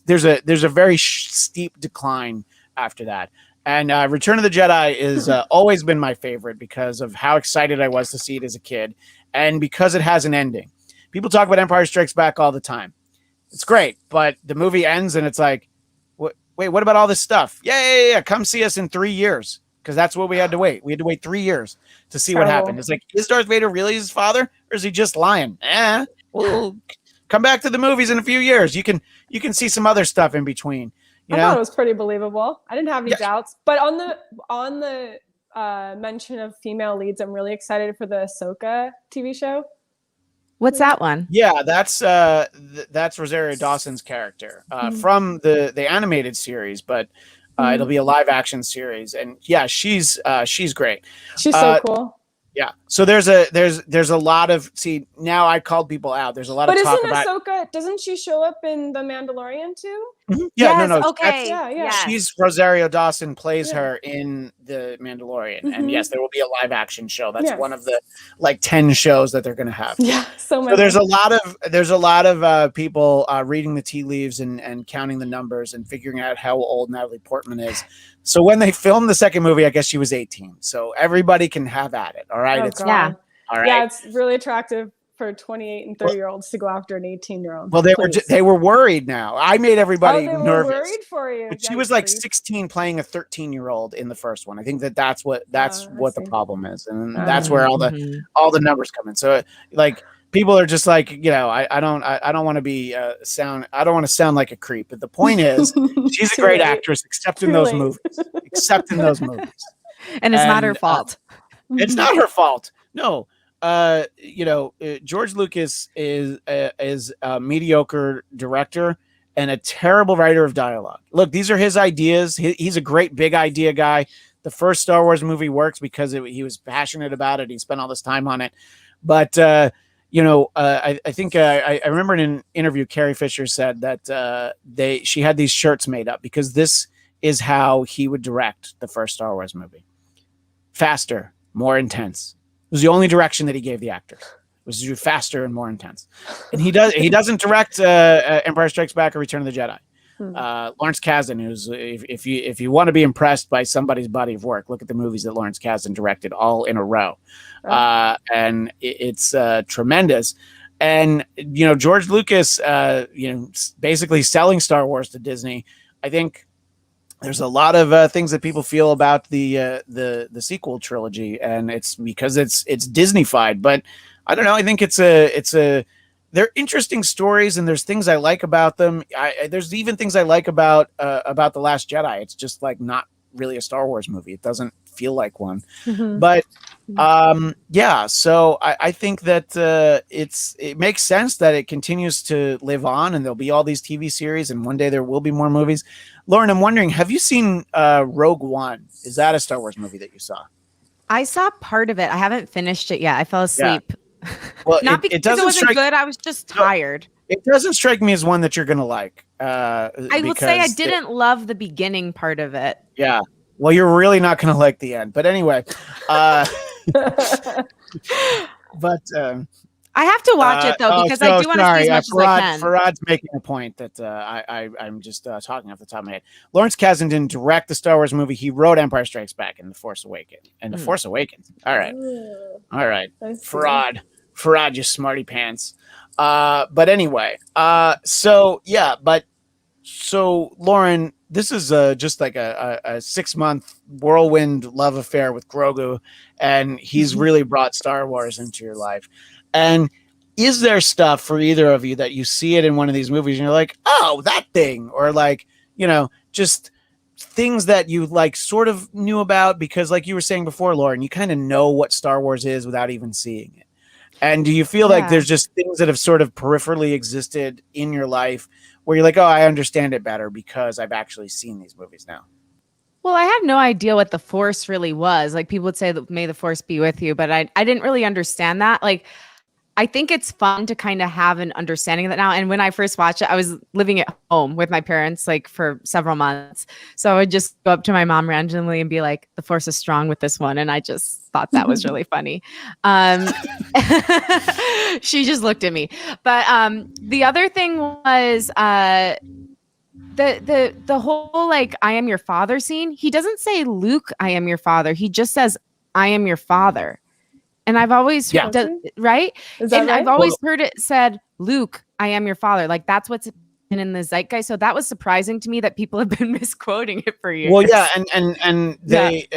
there's a very steep decline after that. And Return of the Jedi is always been my favorite because of how excited I was to see it as a kid, and because it has an ending. People talk about Empire Strikes Back all the time. It's great, but the movie ends and it's like, wait, what about all this stuff? Yeah. Come see us in 3 years, because that's what we had to wait. We had to wait 3 years to see what happened. It's like, is Darth Vader really his father, or is he just lying? Well, come back to the movies in a few years. You can see some other stuff in between. I thought it was pretty believable. I didn't have any doubts. But on the mention of female leads, I'm really excited for the Ahsoka TV show. What's that one? Yeah, that's Rosario Dawson's character from the animated series, but it'll be a live action series. And yeah, she's great. She's so cool. Yeah. So there's a lot of, see, now I called people out. There's a lot of talk about. But isn't Ahsoka, doesn't she show up in The Mandalorian too? Mm-hmm. Yeah, yes, no. Okay. Yeah. She's Rosario Dawson plays her in The Mandalorian. And yes, there will be a live action show. That's one of the 10 shows that they're going to have. Yeah. So there's a lot of people reading the tea leaves and counting the numbers and figuring out how old Natalie Portman is. So when they filmed the second movie, I guess she was 18. So everybody can have at it. All right. All right. Yeah, it's really attractive for 28 and 30-year-olds to go after an 18-year-old. Well, they were worried now. I made everybody they were nervous. worried for you. But she was like 16 playing a 13-year-old in the first one. I think that's what the problem is. And that's where all the numbers come in. So like people are just like, I don't want to be I don't want to sound like a creep, but the point is she's a great actress except in those movies. Except in those movies. And it's not her fault. It's not her fault. No. George Lucas is a mediocre director and a terrible writer of dialogue. Look, these are his ideas. He's a great big idea guy. The first Star Wars movie works because he was passionate about it. He spent all this time on it. But, I think I remember in an interview, Carrie Fisher said that she had these shirts made up because this is how he would direct the first Star Wars movie. Faster, more intense. It was the only direction that he gave the actors. Was to do faster and more intense. And he doesn't direct Empire Strikes Back or Return of the Jedi. Lawrence Kasdan, who's if you want to be impressed by somebody's body of work, look at the movies that Lawrence Kasdan directed all in a row. And it's tremendous. And George Lucas, basically selling Star Wars to Disney. I think there's a lot of things that people feel about the sequel trilogy, and it's because it's Disneyfied. But I don't know. I think they're interesting stories, and there's things I like about them. There's even things I like about The Last Jedi. It's just like not really a Star Wars movie. It doesn't feel like one. But so I think that it makes sense that it continues to live on, and there'll be all these TV series, and one day there will be more movies. Lauren, I'm wondering, have you seen Rogue One? Is that a Star Wars movie that you saw? I saw part of it. I haven't finished it yet. I fell asleep. Yeah. Well, not because it wasn't good. I was just tired. It doesn't strike me as one that you're going to like. I will say I didn't love the beginning part of it. Yeah. Well, you're really not going to like the end. But anyway. But I have to watch it though because I do want to see as much as I can. Farad's making a point that I'm just talking off the top of my head. Lawrence Kasdan didn't direct the Star Wars movie. He wrote Empire Strikes Back and The Force Awakens. Force Awakens. All right. Farad, you smarty pants. But anyway, so Lauren, this is just like a 6-month whirlwind love affair with Grogu, and he's really brought Star Wars into your life. And is there stuff for either of you that you see it in one of these movies and you're like, oh, that thing, or like, just things that you like sort of knew about because, like you were saying before, Lauren, you kind of know what Star Wars is without even seeing it. And do you feel like there's just things that have sort of peripherally existed in your life where you're like, oh, I understand it better because I've actually seen these movies now? Well, I had no idea what the Force really was. Like people would say that may the Force be with you, but I didn't really understand that. Like, I think it's fun to kind of have an understanding of that now. And when I first watched it, I was living at home with my parents like for several months. So I would just go up to my mom randomly and be like, the Force is strong with this one. And I just thought that was really funny. She just looked at me. But the other thing was the whole like, I am your father scene. He doesn't say, Luke, I am your father. He just says, I am your father. And I've always, right? I've always heard it said, Luke, I am your father. Like that's what's been in the zeitgeist. So that was surprising to me that people have been misquoting it for years. Well, yeah. And they,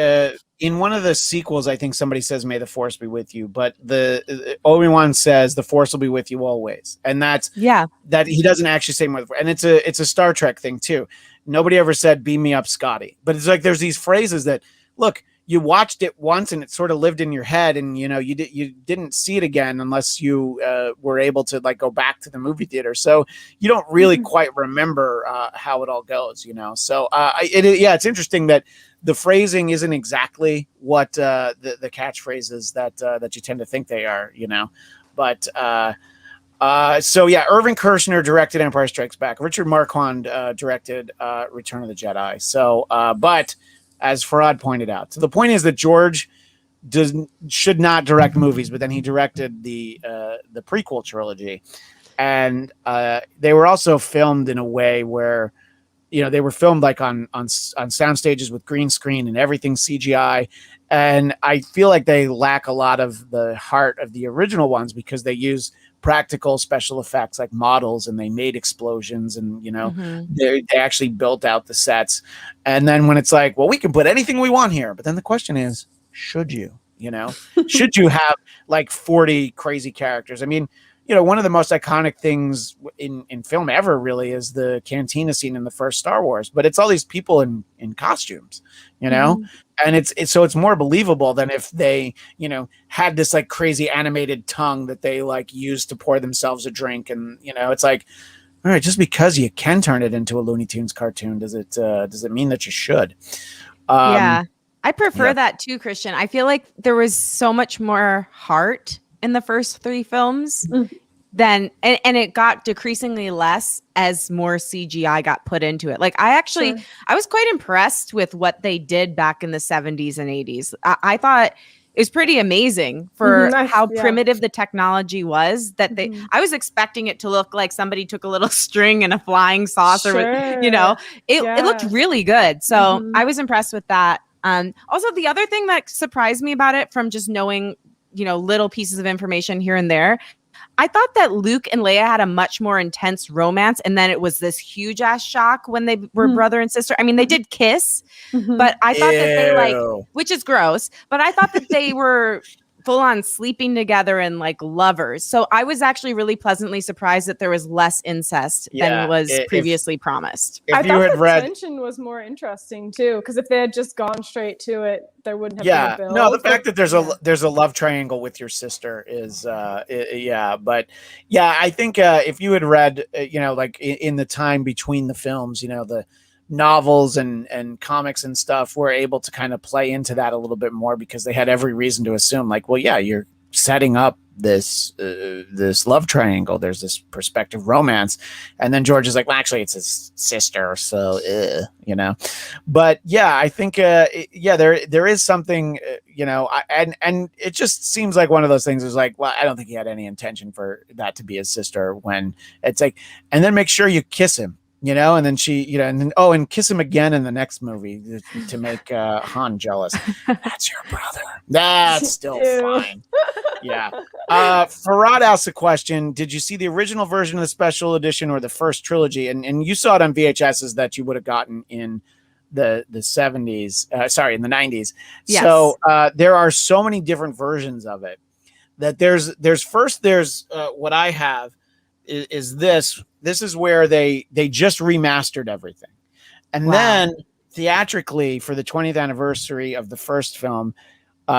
in one of the sequels, I think somebody says, may the Force be with you. But the Obi-Wan says the Force will be with you always. And that he doesn't actually say more. And it's a Star Trek thing too. Nobody ever said, beam me up, Scotty. But it's like, there's these phrases that look, you watched it once and it sort of lived in your head, and you didn't see it again unless you were able to like go back to the movie theater. So you don't really quite remember how it all goes, So it's interesting that the phrasing isn't exactly what the catchphrases that you tend to think they are, But Irvin Kershner directed Empire Strikes Back. Richard Marquand directed Return of the Jedi. So, but as Farad pointed out. So the point is that George should not direct movies, but then he directed the prequel trilogy. And they were also filmed in a way where, they were filmed like on sound stages with green screen and everything CGI. And I feel like they lack a lot of the heart of the original ones because they use practical special effects like models, and they made explosions, and they actually built out the sets. And then when it's like, well, we can put anything we want here, but then the question is, should you? Should you have like 40 crazy characters? I mean, one of the most iconic things in film ever really is the cantina scene in the first Star Wars, but it's all these people in costumes, and it's more believable than if they, had this like crazy animated tongue that they like used to pour themselves a drink. And, it's like, all right, just because you can turn it into a Looney Tunes cartoon, does it mean that you should? Yeah, I prefer that too, Christian. I feel like there was so much more heart in the first 3 films and it got decreasingly less as more CGI got put into it. Like I was quite impressed with what they did back in the 70s and 80s. I thought it was pretty amazing for how primitive the technology was that I was expecting it to look like somebody took a little string and a flying saucer it looked really good. So I was impressed with that. Also, the other thing that surprised me about it, from just knowing little pieces of information here and there, I thought that Luke and Leia had a much more intense romance, and then it was this huge ass shock when they were brother and sister. I mean, they did kiss, but I thought that they which is gross, but I thought that they were full on sleeping together and like lovers. So I was actually really pleasantly surprised that there was less incest than was previously promised. I thought the tension was more interesting too, because if they had just gone straight to it, there wouldn't have been a build. No, the fact that there's a love triangle with your sister is but I think if you had read like in the time between the films, the novels and comics and stuff were able to kind of play into that a little bit more, because they had every reason to assume like, well, you're setting up this love triangle. There's this prospective romance. And then George is like, well, actually it's his sister. So, but I think, there is something, and it just seems like one of those things is like, well, I don't think he had any intention for that to be his sister, when it's like, and then make sure you kiss him. And then she, and kiss him again in the next movie to make Han jealous. That's your brother. That's still fine. Yeah. Farad asked a question. Did you see the original version of the special edition or the first trilogy? And you saw it on VHSs that you would have gotten in the 70s, in the 90s. Yes. So there are so many different versions of it that there's what I have is this. This is where they just remastered everything. And then theatrically, for the 20th anniversary of the first film,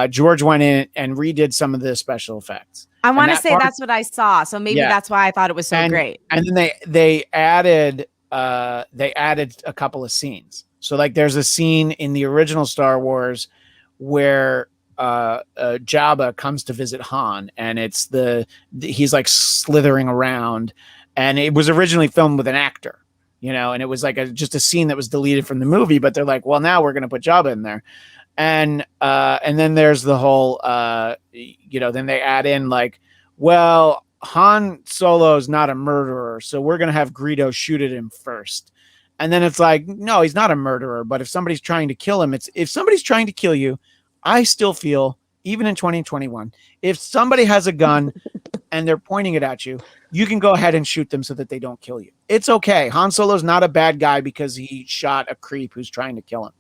George went in and redid some of the special effects. I want to say that's what I saw. So maybe that's why I thought it was so great. And then they added a couple of scenes. So like there's a scene in the original Star Wars where Jabba comes to visit Han, and it's he's like slithering around. And it was originally filmed with an actor, and it was like just a scene that was deleted from the movie. But they're like, well, now we're going to put Jabba in there. And then there's the whole, then they add in like, well, Han Solo's not a murderer, so we're going to have Greedo shoot at him first. And then it's like, no, he's not a murderer. But if somebody's trying to kill him, if somebody's trying to kill you, I still feel, even in 2021, if somebody has a gun and they're pointing it at you, you can go ahead and shoot them so that they don't kill you. It's okay. Han Solo's not a bad guy because he shot a creep who's trying to kill him.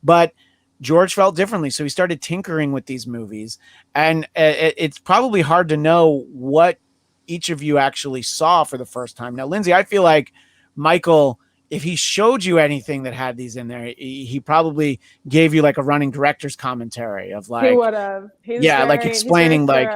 But George felt differently, so he started tinkering with these movies. And it's probably hard to know what each of you actually saw for the first time. Now, Lindsay, I feel like Michael, if he showed you anything that had these in there, he probably gave you like a running director's commentary of like, he would have. Like explaining like,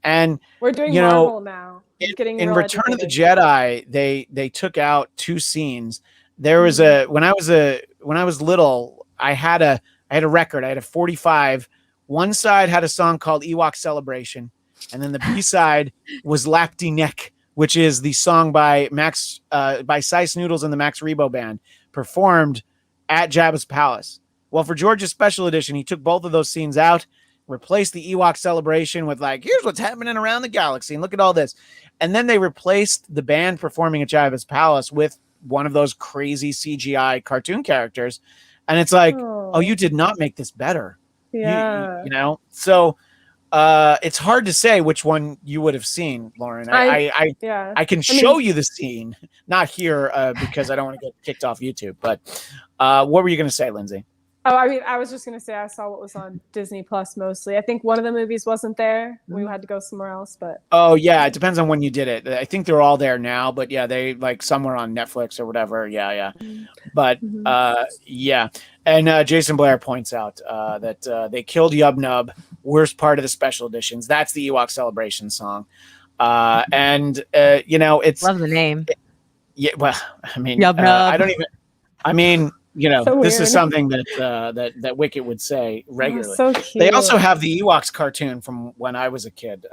and we're doing Marvel now. In Return of the Jedi, they took out 2 scenes. There was when I was little, I had a record. I had a 45. One side had a song called Ewok Celebration, and then the B side was Lapti Nek, which is the song by Sice Noodles and the Max Rebo Band, performed at Jabba's Palace. Well, for George's special edition, he took both of those scenes out, replaced the Ewok Celebration with like, here's what's happening around the galaxy, and look at all this. And then they replaced the band performing at Jabba's Palace with one of those crazy CGI cartoon characters, and it's like, oh, you did not make this better. Yeah. You know, so it's hard to say which one you would have seen, Lauren. I can show you the scene, not here because I don't want to get kicked off YouTube. But what were you going to say, Lindsay? Oh, I mean, I was just going to say I saw what was on Disney Plus mostly. I think one of the movies wasn't there. We had to go somewhere else, but. Oh, yeah. It depends on when you did it. I think they're all there now, but yeah, they like somewhere on Netflix or whatever. Yeah. But yeah. And Jason Blair points out that they killed Yub Nub, worst part of the special editions. That's the Ewok Celebration song. And, you know, it's. Love the name. Yeah. Well, I mean, Yub Nub. You know, so this weird. is something that Wicket would say regularly. So cute. They also have the Ewoks cartoon from when I was a kid.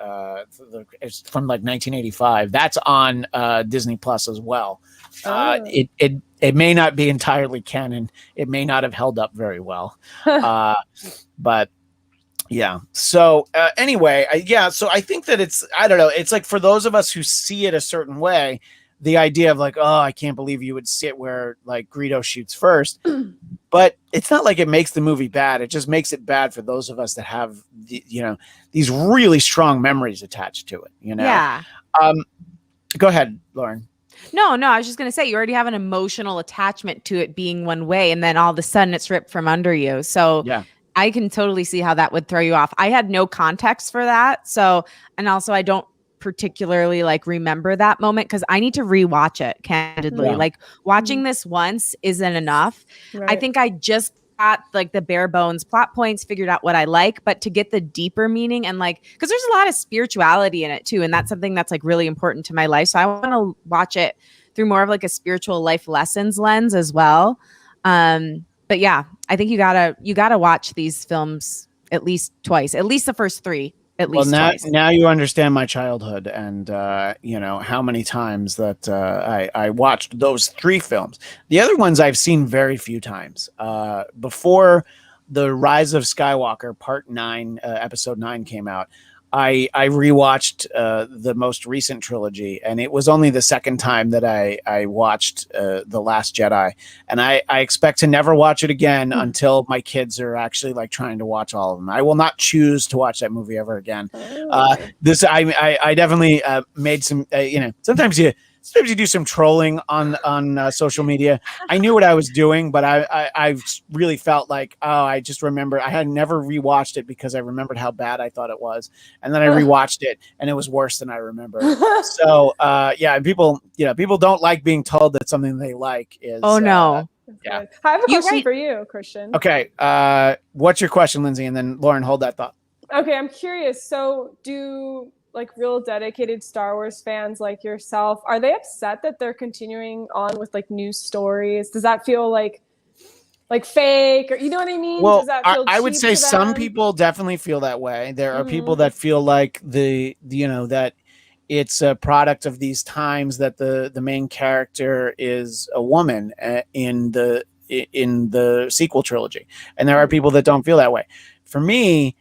It's from like 1985. That's on Disney Plus as well. It may not be entirely canon. It may not have held up very well. But yeah. So anyway, so I think that I don't know. It's like for those of us who see it a certain way, the idea of like, oh, I can't believe you would sit where like Greedo shoots first, but it's not like it makes the movie bad. It just makes it bad for those of us that have these really strong memories attached to it. You know? Yeah. Go ahead, Lauren. No, I was just going to say, you already have an emotional attachment to it being one way, and then all of a sudden it's ripped from under you. So yeah. I can totally see how that would throw you off. I had no context for that. So, and also I don't particularly like remember that moment because I need to rewatch it candidly. Yeah. Like watching this once isn't enough. Right. I think I just got like the bare bones plot points, figured out what I like, but to get the deeper meaning and like, because there's a lot of spirituality in it too. And that's something that's like really important to my life. So I want to watch it through more of like a spiritual life lessons lens as well. But yeah, I think you gotta watch these films at least twice, at least the first three. Now you understand my childhood and how many times that I watched those three films. The other ones I've seen very few times. Before the Rise of Skywalker Part 9, Episode 9 came out, I rewatched the most recent trilogy, and it was only the second time that I watched The Last Jedi, and I expect to never watch it again until my kids are actually like trying to watch all of them. I will not choose to watch that movie ever again. I definitely made some sometimes you do some trolling on social media. I knew what I was doing, but I really felt like, I just remember I had never rewatched it because I remembered how bad I thought it was. And then I rewatched it and it was worse than I remember. So people don't like being told that something they like is. Oh no. Yeah. I have a question for you, Christian. Okay. What's your question, Lindsay? And then Lauren, hold that thought. Okay. I'm curious. So do like real dedicated Star Wars fans like yourself, are they upset that they're continuing on with like new stories? Does that feel like fake, or you know what I mean? Well, does that feel I would say to them? some people definitely feel that way. There are people that feel like that it's a product of these times that the main character is a woman in the sequel trilogy, and there are people that don't feel that way. For me,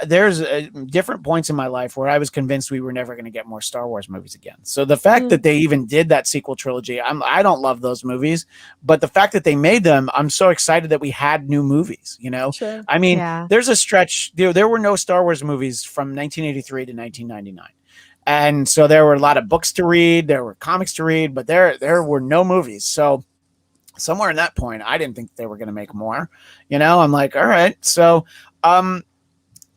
there's different points in my life where I was convinced we were never going to get more Star Wars movies again. So the fact that they even did that sequel trilogy, I don't love those movies, but the fact that they made them, I'm so excited that we had new movies, Sure. I mean, there's a stretch, there were no Star Wars movies from 1983 to 1999. And so there were a lot of books to read, there were comics to read, but there were no movies. So somewhere in that point, I didn't think they were going to make more, I'm like, all right. So,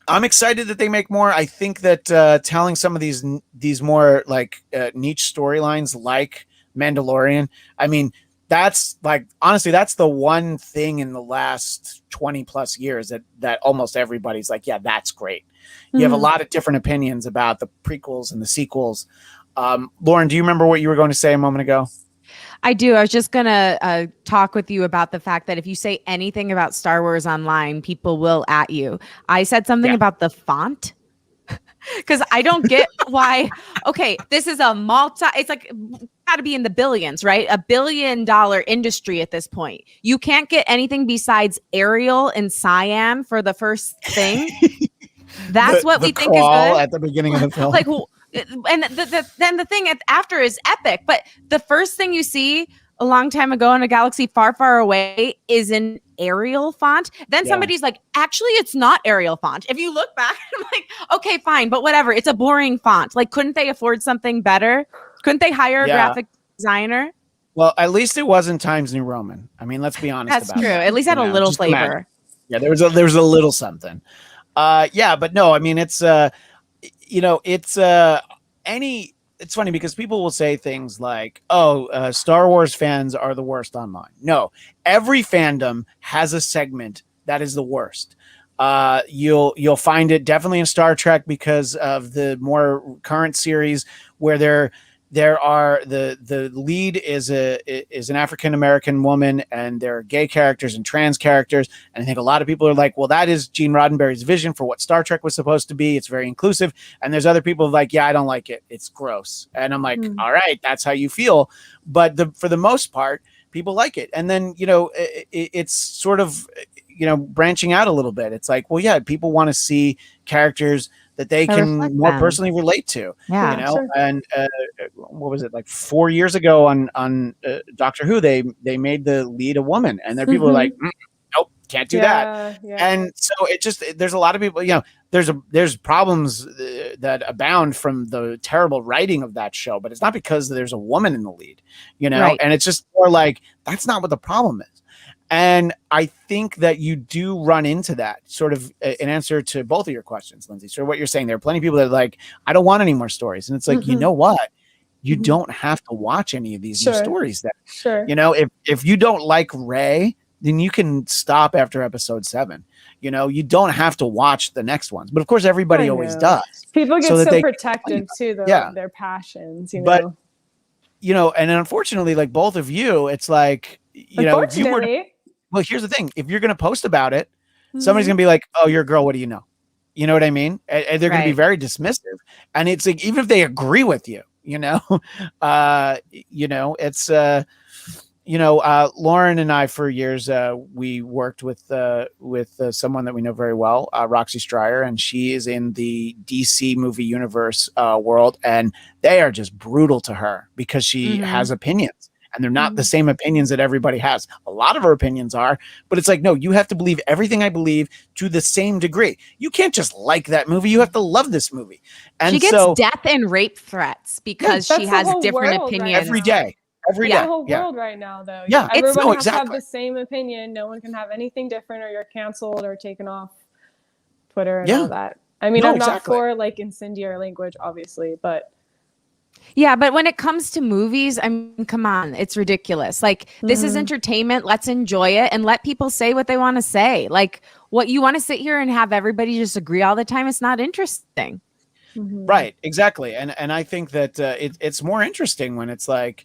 I'm excited that they make more. I think that telling some of these more like niche storylines like Mandalorian, I mean, that's like, honestly, that's the one thing in the last 20 plus years that almost everybody's like, yeah, that's great. You have a lot of different opinions about the prequels and the sequels. Lauren, do you remember what you were going to say a moment ago? I do. I was just going to talk with you about the fact that if you say anything about Star Wars online, people will at you. I said something about the font because I don't get why. Okay, this is it's like got to be in the billions, right? $1 billion industry at this point. You can't get anything besides Arial and Cyan for the first thing. That's what we think is crawl good at the beginning of the film. like and then the thing after is epic, but the first thing you see a long time ago in a galaxy far, far away is an Arial font. Then somebody's like, actually, it's not Arial font. If you look back, I'm like, okay, fine, but whatever. It's a boring font. Like, couldn't they afford something better? Couldn't they hire a graphic designer? Well, at least it wasn't Times New Roman. I mean, let's be honest. That's true. At least it had a little flavor. Imagine. Yeah, there was a little something. But no, I mean, it's it's funny because people will say things like, Star Wars fans are the worst online. No, every fandom has a segment that is the worst. You'll find it definitely in Star Trek because of the more current series where there are the lead is an African American woman, and there are gay characters and trans characters, and I think a lot of people are like, well, that is Gene Roddenberry's vision for what Star Trek was supposed to be. It's very inclusive. And there's other people like, yeah, I don't like it. It's gross. And I'm like, all right, that's how you feel. But for the most part, people like it. And then it's sort of branching out a little bit. It's like, well, yeah, people want to see characters that they can more personally relate to, sure. And what was it, like 4 years ago on Doctor Who, they made the lead a woman, and there people are like, nope, can't do that. And so there's a lot of people, there's problems that abound from the terrible writing of that show, but it's not because there's a woman in the lead, Right. And it's just more like, that's not what the problem is. And I think that you do run into that sort of in answer to both of your questions, Lindsay. So what you're saying, there are plenty of people that are like, I don't want any more stories. And it's like, you know what? You don't have to watch any of these new stories. That, if you don't like Rey, then you can stop after episode 7. You don't have to watch the next ones. But of course, everybody always does. People get so protective too, though, of their passions, But, and unfortunately, like both of you, it's like, if you were well, here's the thing. If you're going to post about it, somebody's going to be like, oh, you're a girl. What do you know? You know what I mean? And they're going to be very dismissive. And it's like, even if they agree with you, it's, Lauren and I, for years, we worked with someone that we know very well, Roxy Stryer, and she is in the DC movie universe world. And they are just brutal to her because she has opinions. And they're not the same opinions that everybody has. A lot of her opinions are, but it's like, no, you have to believe everything I believe to the same degree. You can't just like that movie. You have to love this movie. And she gets death and rape threats because she has different opinions. Every day. The whole world right now, though. Yeah, everyone has to have the same opinion. No one can have anything different, or you're canceled or taken off Twitter and all that. I mean, I'm not for like incendiary language, obviously, but. Yeah, but when it comes to movies, I mean, come on, it's ridiculous. Like, this is entertainment. Let's enjoy it and let people say what they want to say. Like, what you want to sit here and have everybody just agree all the time, it's not interesting. Right, exactly. And I think that it's more interesting when it's like,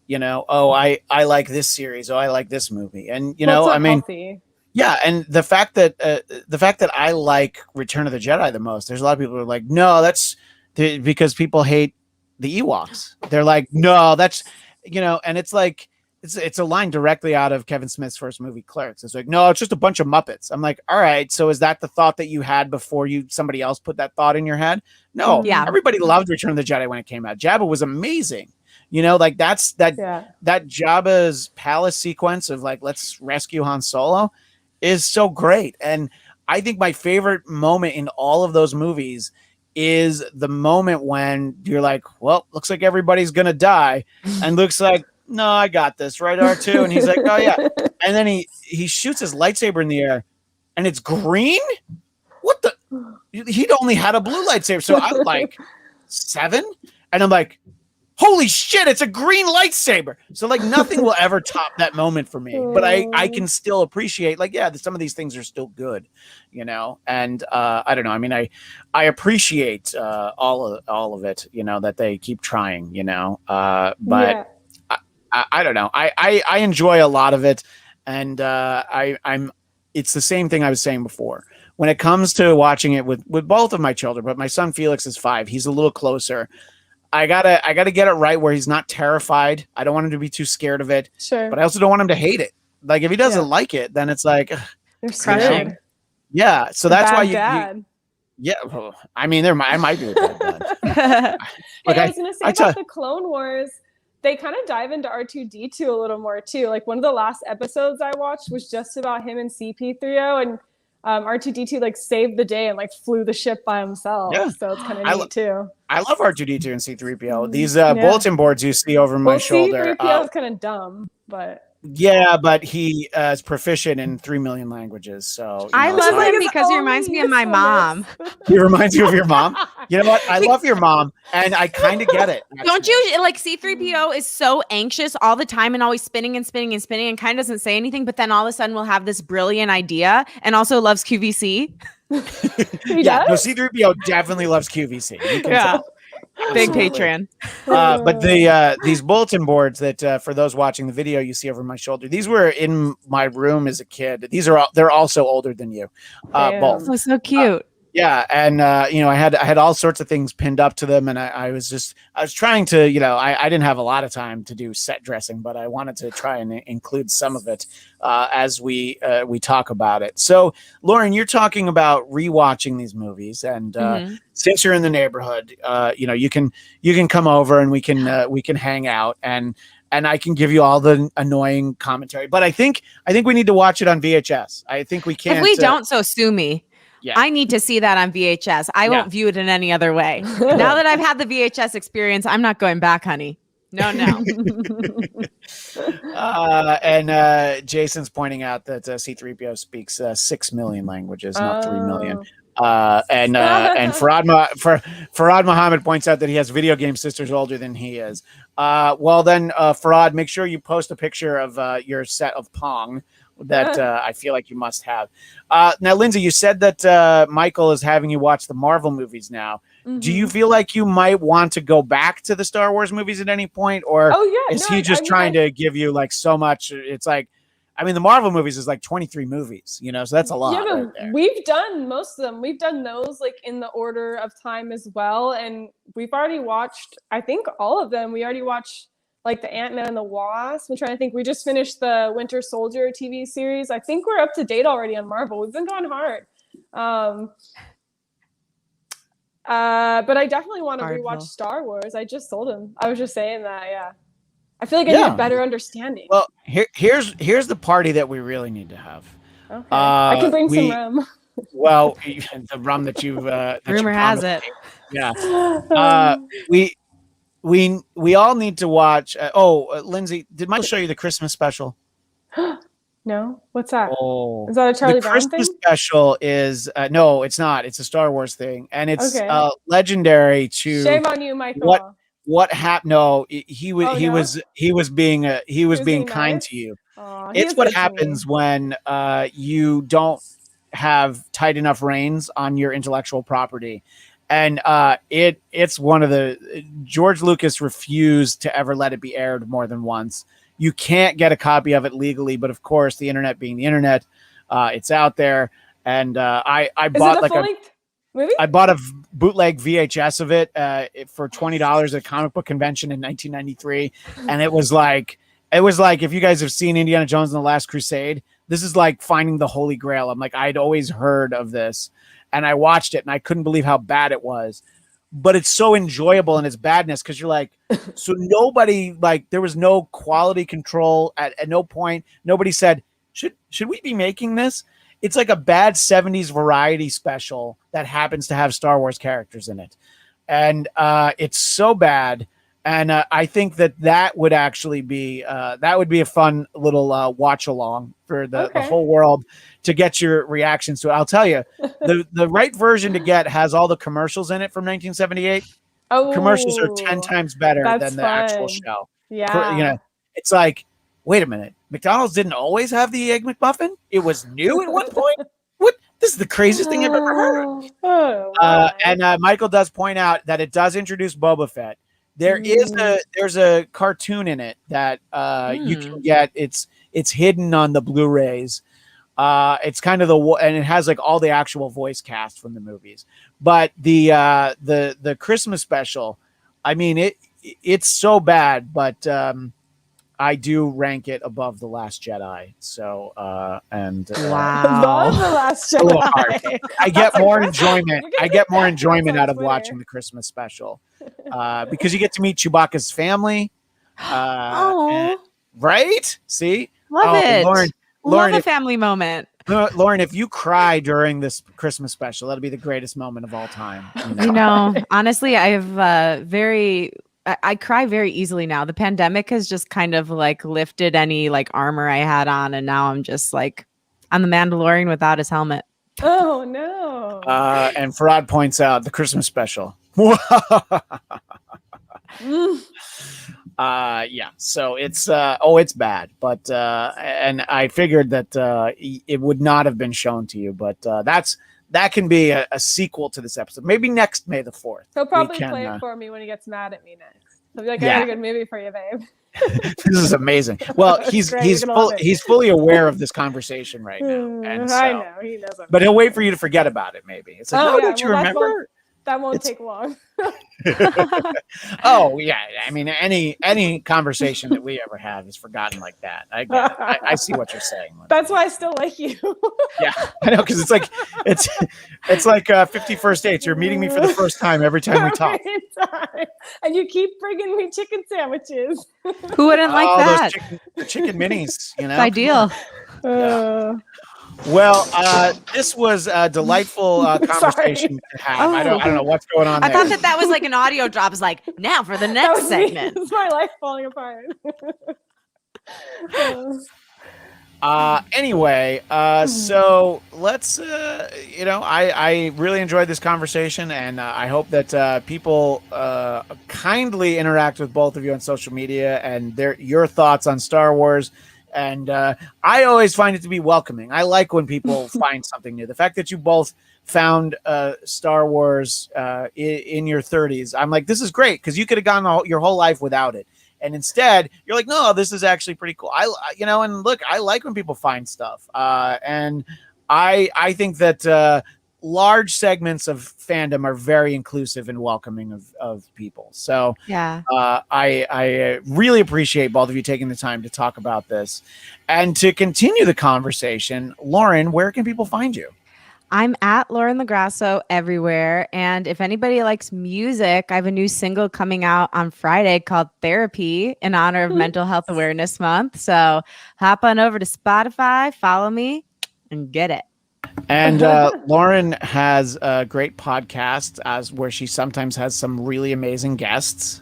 I like this series. Oh, I like this movie. And, I mean, healthy. Yeah, and the fact that I like Return of the Jedi the most, there's a lot of people who are like, no, that's because people hate the Ewoks. They're like, no, that's, and it's like, it's a line directly out of Kevin Smith's first movie, Clerks. It's like, no, it's just a bunch of Muppets. I'm like, all right, so is that the thought that you had before somebody else put that thought in your head? No, everybody loved Return of the Jedi when it came out. Jabba was amazing. Like that Jabba's palace sequence of like, let's rescue Han Solo is so great. And I think my favorite moment in all of those movies is the moment when you're like, well, looks like everybody's gonna die, and Luke's like, no, I got this, right, R2? And he's like, oh yeah, and then he shoots his lightsaber in the air and it's green. What the? He'd only had a blue lightsaber, so I'm like 7, and I'm like, holy shit, it's a green lightsaber. So like nothing will ever top that moment for me, but I can still appreciate, like, yeah, some of these things are still good, and I don't know. I mean, I appreciate all of it, that they keep trying, but I don't know. I enjoy a lot of it. And it's the same thing I was saying before. When it comes to watching it with both of my children, but my son Felix is 5. He's a little closer. I gotta get it right where he's not terrified. I don't want him to be too scared of it. Sure. But I also don't want him to hate it. Like if he doesn't like it, then it's like you're crushing. Yeah. So that's why you Yeah, well, I mean, I might be with that. Hey, I was gonna say about the Clone Wars. They kind of dive into R2-D2 a little more too. Like one of the last episodes I watched was just about him and CP3O, and R2-D2 like saved the day and like flew the ship by himself. Yeah. So it's kind of neat too. I love R2-D2 and C3PO. These bulletin boards you see over my shoulder. C3PO is kind of dumb, but. Yeah, but he is proficient in 3 million languages. So I love him because he reminds me of my mom. He reminds you of your mom? You know what? I love your mom, and I kind of get it. Actually. Don't you? Like C3PO is so anxious all the time and always spinning and spinning and spinning and kind of doesn't say anything, but then all of a sudden we'll have this brilliant idea and also loves QVC. Yeah, no, C3PO definitely loves QVC. You can tell. Big Patreon. But these bulletin boards that for those watching the video you see over my shoulder, these were in my room as a kid. They're also older than you, both. Oh, so cute. Yeah, and I had all sorts of things pinned up to them, and I was trying to, I didn't have a lot of time to do set dressing, but I wanted to try and include some of it as we talk about it. So, Lauren, you're talking about rewatching these movies, and since you're in the neighborhood, you can come over and we can hang out and I can give you all the annoying commentary. But I think we need to watch it on VHS. I think we can't. If we don't, so sue me. Yeah. I need to see that on VHS. I won't view it in any other way. Now that I've had the VHS experience, I'm not going back, honey. No. And Jason's pointing out that C3PO speaks 6 million languages, not 3 million. And Farad Muhammad points out that he has video game sisters older than he is. Well, then, Farad, make sure you post a picture of your set of Pong that I feel like you must have. Now, Lindsay, you said that Michael is having you watch the Marvel movies now. Mm-hmm. Do you feel like you might want to go back to the Star Wars movies at any point? Or is he just trying to give you like so much? It's like, I mean, the Marvel movies is like 23 movies, so that's a lot. Yeah, right there. We've done most of them. We've done those like in the order of time as well. And we've already watched, I think, all of them. We already watched like the Ant-Man and the Wasp. I'm trying to think. We just finished the Winter Soldier TV series. I think we're up to date already on Marvel. We've been going hard. But I definitely want to rewatch Star Wars. I just told him. I was just saying that, yeah. I feel like I need a better understanding. Well, here's the party that we really need to have. Okay. I can bring some rum. Well, the rum that you've rumor has it. Yeah. We all need to watch. Lindsay, did Mike show you the Christmas special? No, what's that? Oh, is that a Charlie Brown Christmas thing? Special is no, it's not. It's a Star Wars thing, and it's legendary to. Shame on you, Michael. What happened? No, he was being kind nice? To you. It's what happens when you don't have tight enough reins on your intellectual property. And it's one of the George Lucas refused to ever let it be aired more than once. You can't get a copy of it legally, but of course, the internet being the internet, it's out there. And I bought movie? I bought a bootleg VHS of it for $20 at a comic book convention in 1993, and it was like if you guys have seen Indiana Jones and the Last Crusade, this is like finding the Holy Grail. I'm like, I'd always heard of this. And I watched it and I couldn't believe how bad it was, but it's so enjoyable in its badness. Cause you're like, so nobody, like there was no quality control at no point. Nobody said, should we be making this? It's like a bad 70s variety special that happens to have Star Wars characters in it. And it's so bad. And I think that would actually be a fun little watch along for the whole world to get your reactions to it. I'll tell you, the right version to get has all the commercials in it from 1978. Oh, commercials are 10 times better than the actual show. Yeah, it's like, wait a minute, McDonald's didn't always have the Egg McMuffin? It was new at one point? What? This is the craziest thing I've ever heard. And Michael does point out that it does introduce Boba Fett. There's a cartoon in it that you can get. It's hidden on the Blu-rays. It's kind of and it has like all the actual voice cast from the movies. But the Christmas special, I mean it's so bad, but I do rank it above The Last Jedi. So, Above Wow. the Last a little hard. Jedi. I get That's more impressive. enjoyment. You're gonna I get get more that enjoyment on out of Twitter. watching the Christmas special because you get to meet Chewbacca's family. Oh, Right? See? love Oh, it. Lauren, Love a if, family moment. Lauren, if you cry during this Christmas special, that'll be the greatest moment of all time. You know, honestly, I've I cry very easily now. The pandemic has just kind of like lifted any like armor I had on, and now I'm just like I'm the Mandalorian without his helmet. Oh no. And Farad points out the Christmas special. Yeah, so it's it's bad, but and I figured that it would not have been shown to you, but that can be a sequel to this episode. Maybe next May the 4th. He'll probably play it for me when he gets mad at me next. He'll be like, I Yeah. got a good movie for you, babe. This is amazing. Well, he's Great, you're gonna love it. he's fully aware of this conversation right now, and so, I know he knows. but he'll wait for you to forget about it. Maybe it's like, don't you remember? That won't take long. Oh yeah, I mean any conversation that we ever have is forgotten like that. I get it. I see what you're saying. That's why I still like you. Yeah, I know, because it's like 51st dates. You're meeting me for the first time every time we talk. Every time. And you keep bringing me chicken sandwiches. Who wouldn't like that? The chicken minis, you know, It's ideal. Well, this was a delightful conversation to have. I don't know what's going on I there. thought that was like an audio drop. It's like now for the next segment. It's my life falling apart. Anyway, so let's, I really enjoyed this conversation, and I hope that people kindly interact with both of you on social media and your thoughts on Star Wars. And I always find it to be welcoming. I like when people find something new. The fact that you both found Star Wars in your 30s, I'm like, this is great, because you could have gone your whole life without it. And instead, you're like, no, this is actually pretty cool. And look, I like when people find stuff. And I think that large segments of fandom are very inclusive and welcoming of people. So Yeah. I really appreciate both of you taking the time to talk about this. And to continue the conversation, Lauren, where can people find you? I'm at Lauren LoGrasso everywhere. And if anybody likes music, I have a new single coming out on Friday called Therapy in honor of Mental Health Awareness Month. So hop on over to Spotify, follow me, and get it. And Lauren has a great podcast where she sometimes has some really amazing guests.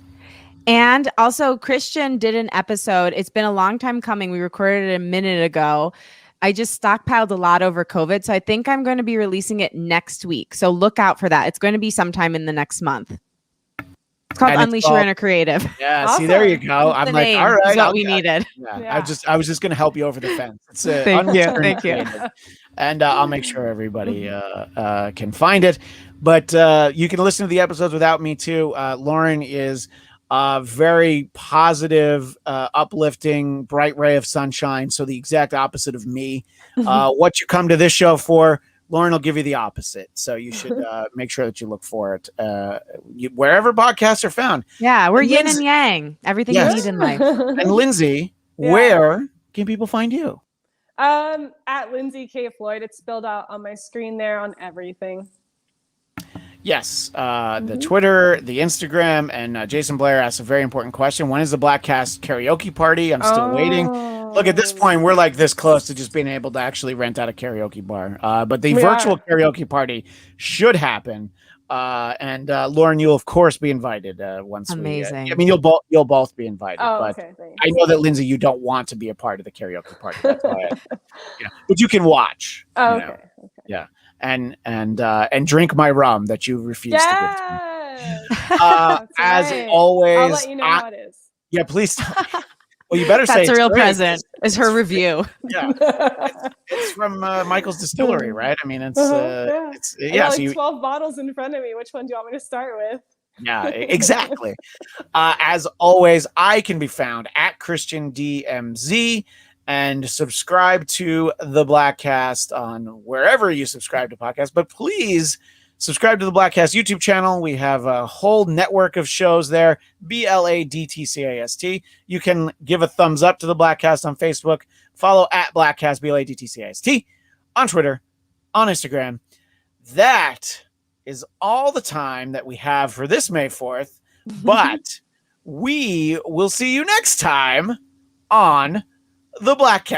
And also Christian did an episode. It's been a long time coming. We recorded it a minute ago. I just stockpiled a lot over COVID. So I think I'm going to be releasing it next week. So look out for that. It's going to be sometime in the next month. It's called Unleash Your Inner Creative. Yeah, Awesome. see, there you go. I'm like, all right. Is what we needed. Yeah. I was just going to help you over the fence. It's Thank you. And I'll make sure everybody can find it. But you can listen to the episodes without me too. Lauren is a very positive, uplifting, bright ray of sunshine. So the exact opposite of me. What you come to this show for, Lauren will give you the opposite. So you should make sure that you look for it wherever podcasts are found. Yeah, we're yin and yang. Everything you need in life. And Lindsay, where can people find you? At Lindsey K. Floyd. It's spelled out on my screen there on everything. Yes, the Twitter, the Instagram, and Jason Blair asked a very important question. When is the Bladtcast karaoke party? I'm still waiting. Look, at this point, we're like this close to just being able to actually rent out a karaoke bar. But the virtual karaoke party should happen. And Lauren, you'll of course be invited once. Amazing. I mean, you'll both be invited. But Okay, thanks. I know that Lindsay, you don't want to be a part of the karaoke party. That's why. But you can watch. Okay. Yeah. And drink my rum that you refuse to give to me. As always, I'll let you know how it is. Yeah, please. Well, you better say that's a real great. present. Is her review? Yeah, it's from Michael's Distillery, right? I mean, it's I got like 12 bottles in front of me. Which one do you want me to start with? Yeah, exactly. As always, I can be found at Christian DMZ. And subscribe to the Bladtcast on wherever you subscribe to podcasts. But please Subscribe to the Bladtcast YouTube channel. We have a whole network of shows there. Bladtcast. You can give a thumbs up to the Bladtcast on Facebook. Follow at Bladtcast, Bladtcast, on Twitter, on Instagram. That is all the time that we have for this May 4th. But we will see you next time on the Bladtcast.